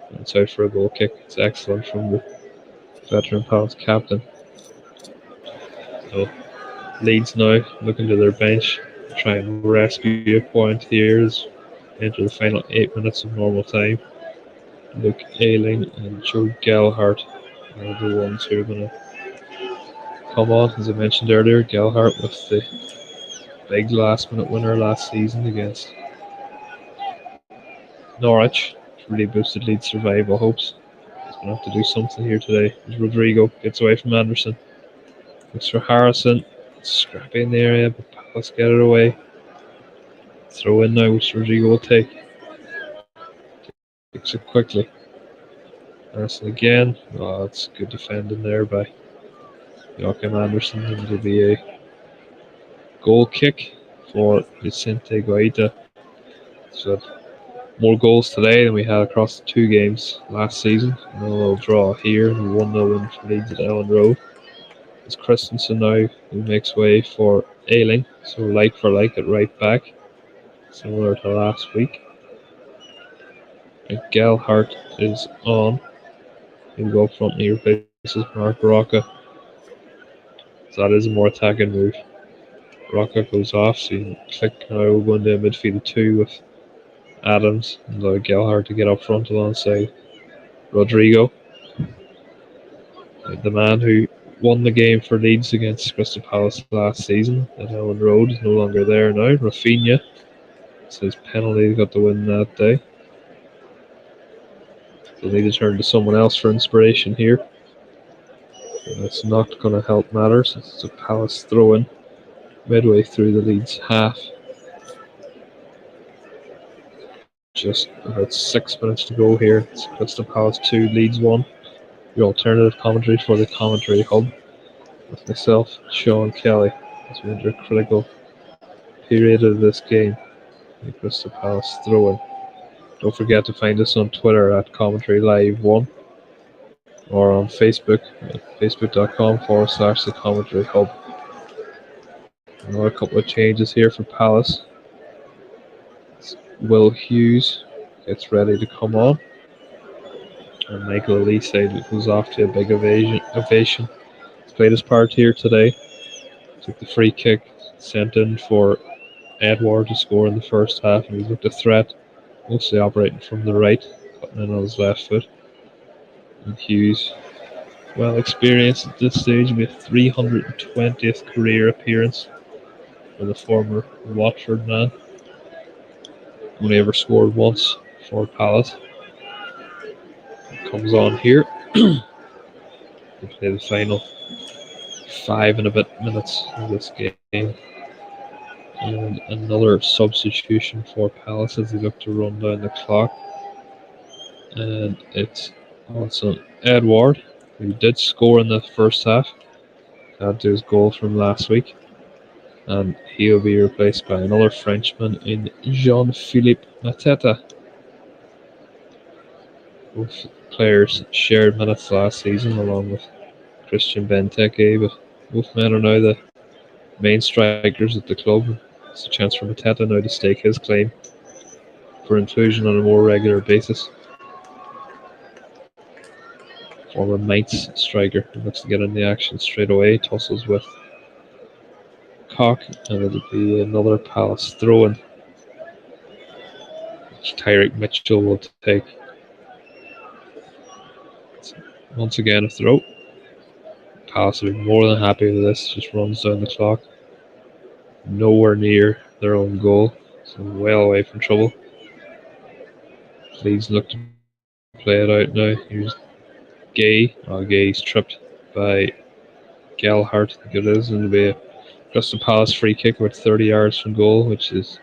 And it's out for a goal kick. It's excellent from the veteran Palace captain. So Leeds now looking to their bench, try and rescue a point here as enter the final 8 minutes of normal time. Luke Ayling and Joe Gelhardt are the ones who are going to come on. As I mentioned earlier, Gelhardt with the big last minute winner last season against Norwich. Really boosted Leeds' survival hopes. He's going to have to do something here today. As Rodrigo gets away from Anderson. Looks for Harrison. Scrappy in the area, but Palace get it away. Throw in now, which Rodrigo will take. Takes it quickly. Harrison again. Oh, that's good defending there by Joachim Anderson. And it'll be a goal kick for Vicente Guaita. So more goals today than we had across the 2 games last season. A little draw here. 1-0 win for Leeds at Ellen Road. It's Christensen now who makes way for Ayling. So like for like at right back. Similar to last week. And Gelhardt is on. He'll go up front and he replaces Mark Rocca. So that is a more attacking move. Rocca goes off, so you can click now going to midfield 2 with Adams and allow Gelhardt to get up front alongside Rodrigo. The man who won the game for Leeds against Crystal Palace last season at Ellen Road. Is no longer there now. Rafinha, it's his penalty, got the win that day. They'll need to turn to someone else for inspiration here. And it's not going to help matters. It's a Palace throw-in midway through the Leeds half. Just about 6 minutes to go here. It's Crystal Palace 2, Leeds 1. Your alternative commentary for the commentary hub with myself, Sean Kelly, as we enter a critical period of this game. The Crystal Palace throw-in. Don't forget to find us on Twitter at Commentary Live 1 or on Facebook at facebook.com/the Commentary Hub. Another couple of changes here for Palace. Will Hughes gets ready to come on. And Michael Elise goes off to a big ovation. He's played his part here today. Took the free kick, sent in for Edward to score in the first half, and he looked a threat, mostly operating from the right, cutting in on his left foot. And Hughes, well experienced at this stage, will be a 320th career appearance for the former Watford man. Only ever scored once for Palace. Comes on here. They play the final 5 and a bit minutes of this game. And another substitution for Palace as they look to run down the clock. And it's also Edward, who did score in the first half. Had to his goal from last week. And he'll be replaced by another Frenchman in Jean-Philippe Mateta. Both players shared minutes last season along with Christian Benteke, but both men are now the main strikers at the club. It's a chance for Mateta now to stake his claim for inclusion on a more regular basis. Former Mainz striker who looks to get in the action straight away, tussles with Koch, and it'll be another Palace throw-in, which Tyrick Mitchell will take. Once again, a throw. Palace will be more than happy with this. Just runs down the clock. Nowhere near their own goal, so well away from trouble. Leeds look to play it out now. Here's Gay. Gay's tripped by Gelhardt, I think it is, and it'll be a Crystal Palace free kick about 30 yards from goal, which is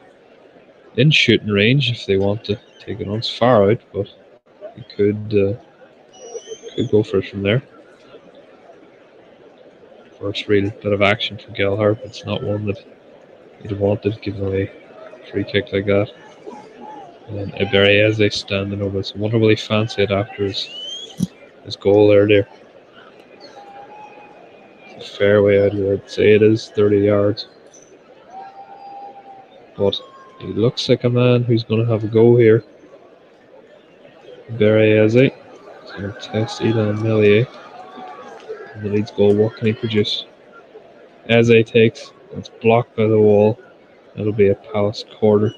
in shooting range if they want to take it on. It's far out, but he could go for it from there. First real bit of action for Gelhardt. It's not one that he'd have wanted, giving away a free kick like that. And Iberrieze standing over. So I wonder will he fancy it after his goal earlier. It's a fair way out here. I'd say it is 30 yards. But he looks like a man who's going to have a go here. Iberrieze. He's going to test Ilan Melier. And the Leeds goal, what can he produce? Eze takes. It's blocked by the wall. It'll be a Palace corner.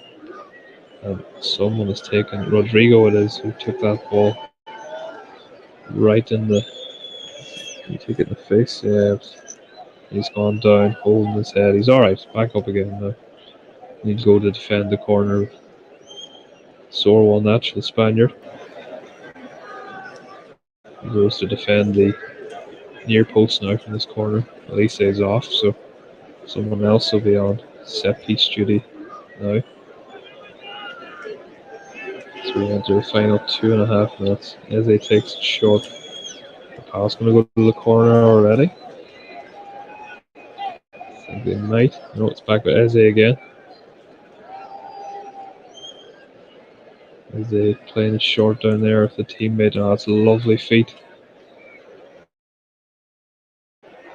And someone has taken, Rodrigo it is, who took that ball right in the, he took it in the face, yeah. He's gone down, holding his head. He's alright, back up again now. Needs to go to defend the corner. Sore one that for the Spaniard. He goes to defend the near post now from this corner. Elise is off, so someone else will be on set piece duty now. So we enter the final 2.5 minutes. Eze takes it short. The pass going to go to the corner already. I think they might. No, it's back with Eze again. Eze playing it short down there with the teammate. Oh, that's a lovely feat.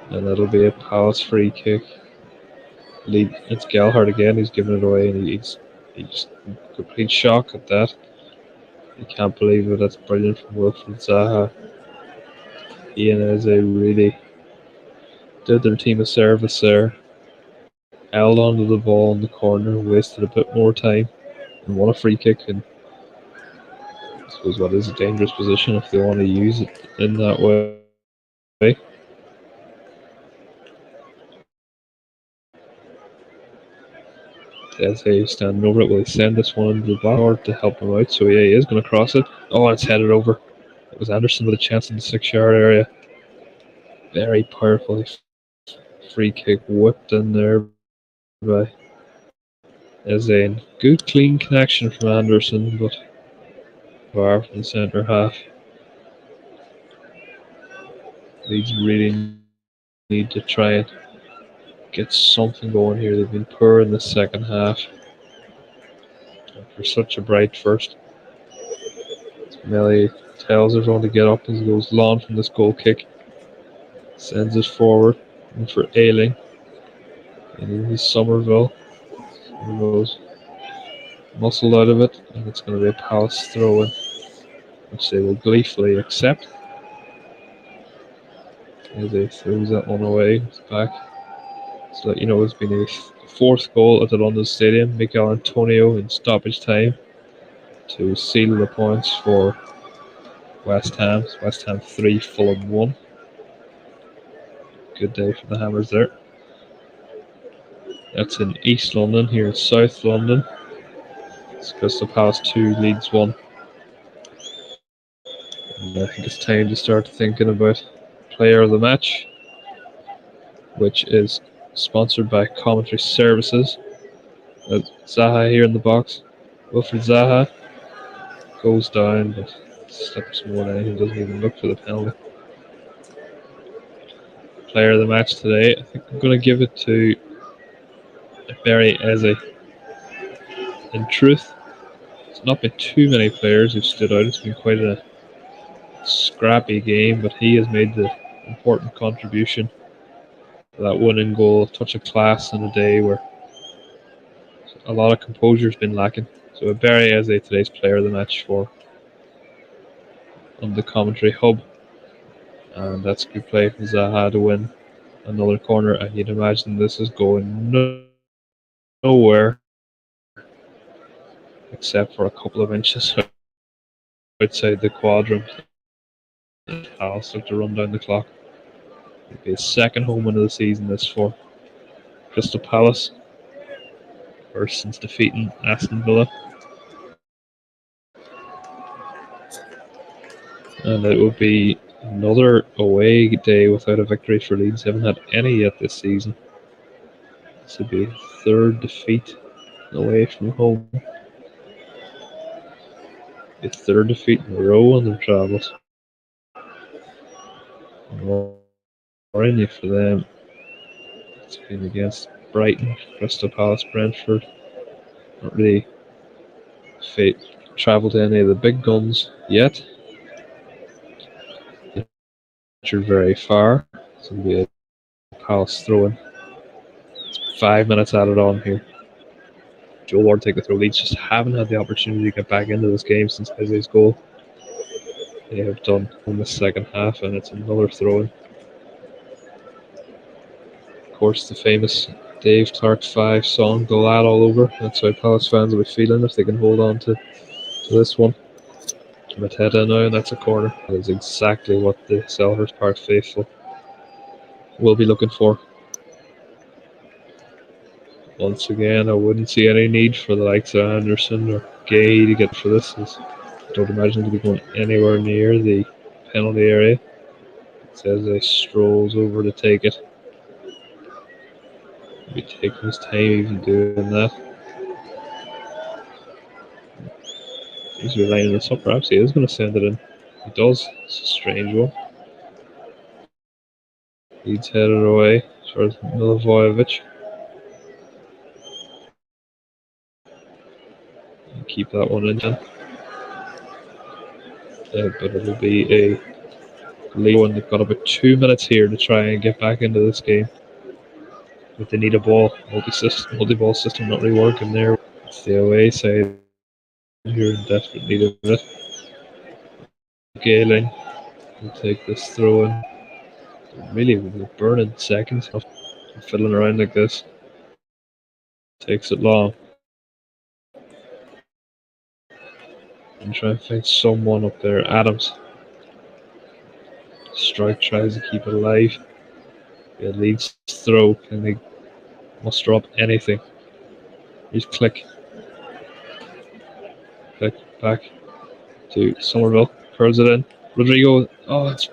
And that'll be a Palace free kick. It's Gelhardt again. He's giving it away, and he's just complete shock at that. You can't believe it. That's brilliant from Wilfried Zaha. He and Eze really did their team a service there. Held onto the ball in the corner, wasted a bit more time, and won a free kick. And I suppose what is a dangerous position if they want to use it in that way. As he's standing over it, will he send this one into the box or to help him out? So yeah, he is going to cross it. Oh, it's headed over. It was Anderson with a chance in the 6-yard area. Very powerful free kick whipped in there by as a good clean connection from Anderson, but far from the centre half. Leeds really need to try and get something going here. They've been poor in the second half. For such a bright first. Melly tells everyone to get up as he goes long from this goal kick. Sends it forward. And for Ayling. And this is Somerville. Somerville's muscled out of it. And it's going to be a Palace throw in, which they will gleefully accept. As he throws that one away. It's back. So that, it's been a fourth goal at the London Stadium. Mikel Antonio in stoppage time to seal the points for West Ham. West Ham 3, Fulham 1. Good day for the Hammers there. That's in East London. Here in South London, it's Crystal Palace 2, Leeds 1. And I think it's time to start thinking about player of the match, which is sponsored by Commentary Services. Zaha here in the box. Wilfried Zaha goes down, but slips more than anything, doesn't even look for the penalty. Player of the match today, I think I'm going to give it to Barry Eze. In truth, it's not been too many players who've stood out. It's been quite a scrappy game, but he has made the important contribution to that winning goal. A touch of class in a day where a lot of composure has been lacking. So Barry Eze today's player of the match on the commentary hub, and that's good play from Zaha to win another corner. And you'd imagine this is going nowhere except for a couple of inches outside the quadrant. Palace look to run down the clock. It'll be his second home win of the season, this for Crystal Palace. First since defeating Aston Villa. And it will be another away day without a victory for Leeds. They haven't had any yet this season. This will be a third defeat away from home. A third defeat in a row on their travels. Worrying for them. It's been against Brighton, Crystal Palace, Brentford. Not really travelled to any of the big guns yet. They're very far. It's going to be a Palace throw-in. 5 minutes added on here. Joe Ward take the throw. Leeds just haven't had the opportunity to get back into this game since Eze's goal. They have done in the second half, and it's another throw-in. Of course, the famous Dave Clark 5 song, "The Lad All Over." That's how Palace fans will be feeling if they can hold on to this one. Mateta now, and that's a corner. That is exactly what the Selhurst Park faithful will be looking for. Once again, I wouldn't see any need for the likes of Anderson or Gay to get for this. I don't imagine they'll be going anywhere near the penalty area. It says he strolls over to take it. He'll be taking his time even doing that. He's lining this up. Perhaps he is going to send it in. He does. It's a strange one. Leeds headed away towards Milivojevic. Keep that one in. But it'll be a Leo, and they've got about 2 minutes here to try and get back into this game. But they need a ball. Multi-ball system not really working there. It's the away side here in desperate need of it. Galen will take this throw in. Really burning seconds fiddling around like this. Takes it long. And try and find someone up there. Adams. Strike tries to keep it alive. It leads throw. Can they muster up anything? He's click back to Somerville. Curls it in. Rodrigo. Oh, it's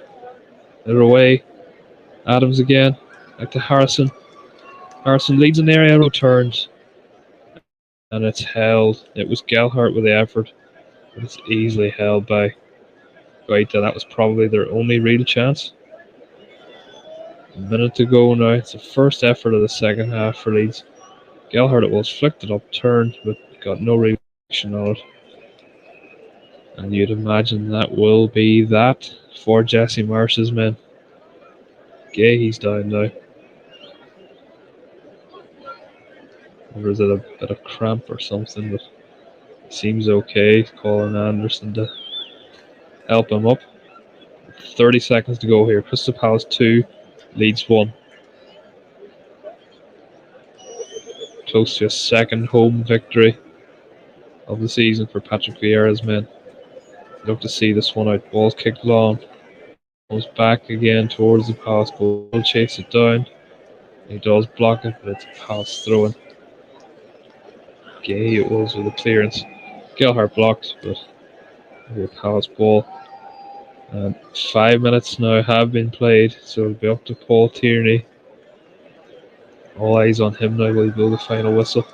they're away. Adams again. Back to Harrison. Harrison leads in the area, no turns. And it's held. It was Gelhardt with the effort. But it's easily held by Guaita. That was probably their only real chance. A minute to go now. It's the first effort of the second half for Leeds. Gelhardt it was, flicked it up, turned, but got no reaction on it. And you'd imagine that will be that for Jesse Marsh's men. He's down now. Or is it a bit of cramp or something? But it seems okay. Calling Anderson to help him up. 30 seconds to go here. Crystal Palace 2, Leeds 1. Close to a second home victory of the season for Patrick Vieira's men. Look to see this one out. Ball's kicked long. Goes back again towards the Palace goal. Chase it down. He does block it, but it's a Palace throw-in. Gay it was with a clearance. Gelhardt blocked, but the Palace ball. And 5 minutes now have been played, so it'll be up to Paul Tierney. All eyes on him now. Will he blow the final whistle?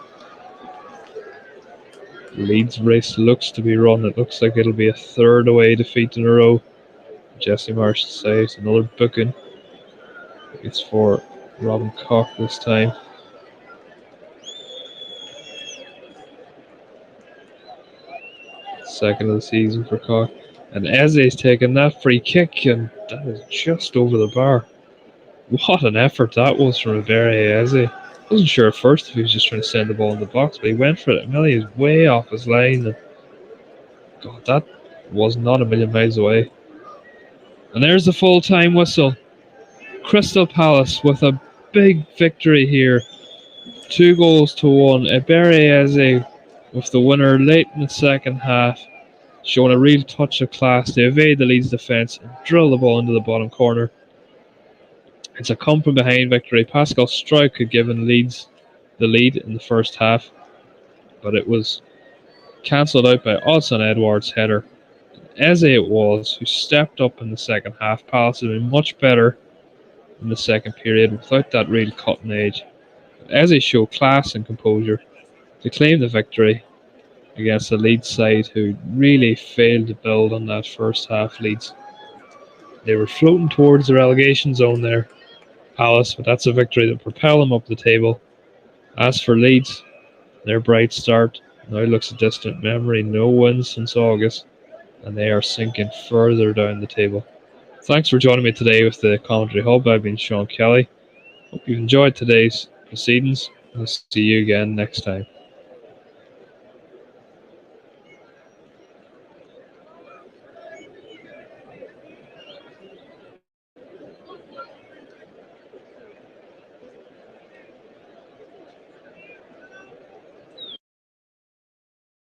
Leeds race looks to be run. It looks like it'll be a third away defeat in a row. Jesse Marsh saves another booking. It's for Robin Koch this time. Second of the season for Koch. And Eze's taken that free kick, and that is just over the bar. What an effort that was from Iberi Eze. Wasn't sure at first if he was just trying to send the ball in the box, but he went for it. Melly is way off his line. And God, that was not a million miles away. And there's the full-time whistle. Crystal Palace with a big victory here. 2-1. Iberi Eze with the winner late in the second half, showing a real touch of class to evade the Leeds defence and drill the ball into the bottom corner. It's a come-from-behind victory. Pascal Struijk had given Leeds the lead in the first half, but it was cancelled out by Odsonne Edouard's header. Eze it was who stepped up in the second half. Palace had been much better in the second period without that real cutting edge. Eze showed class and composure to claim the victory against the Leeds side who really failed to build on that first half. Leeds, they were floating towards the relegation zone there, Palace, but that's a victory that propelled them up the table. As for Leeds, their bright start now looks a distant memory. No wins since August, and they are sinking further down the table. Thanks for joining me today with the Commentary Hub. I've been Sean Kelly. Hope you've enjoyed today's proceedings. I'll see you again next time.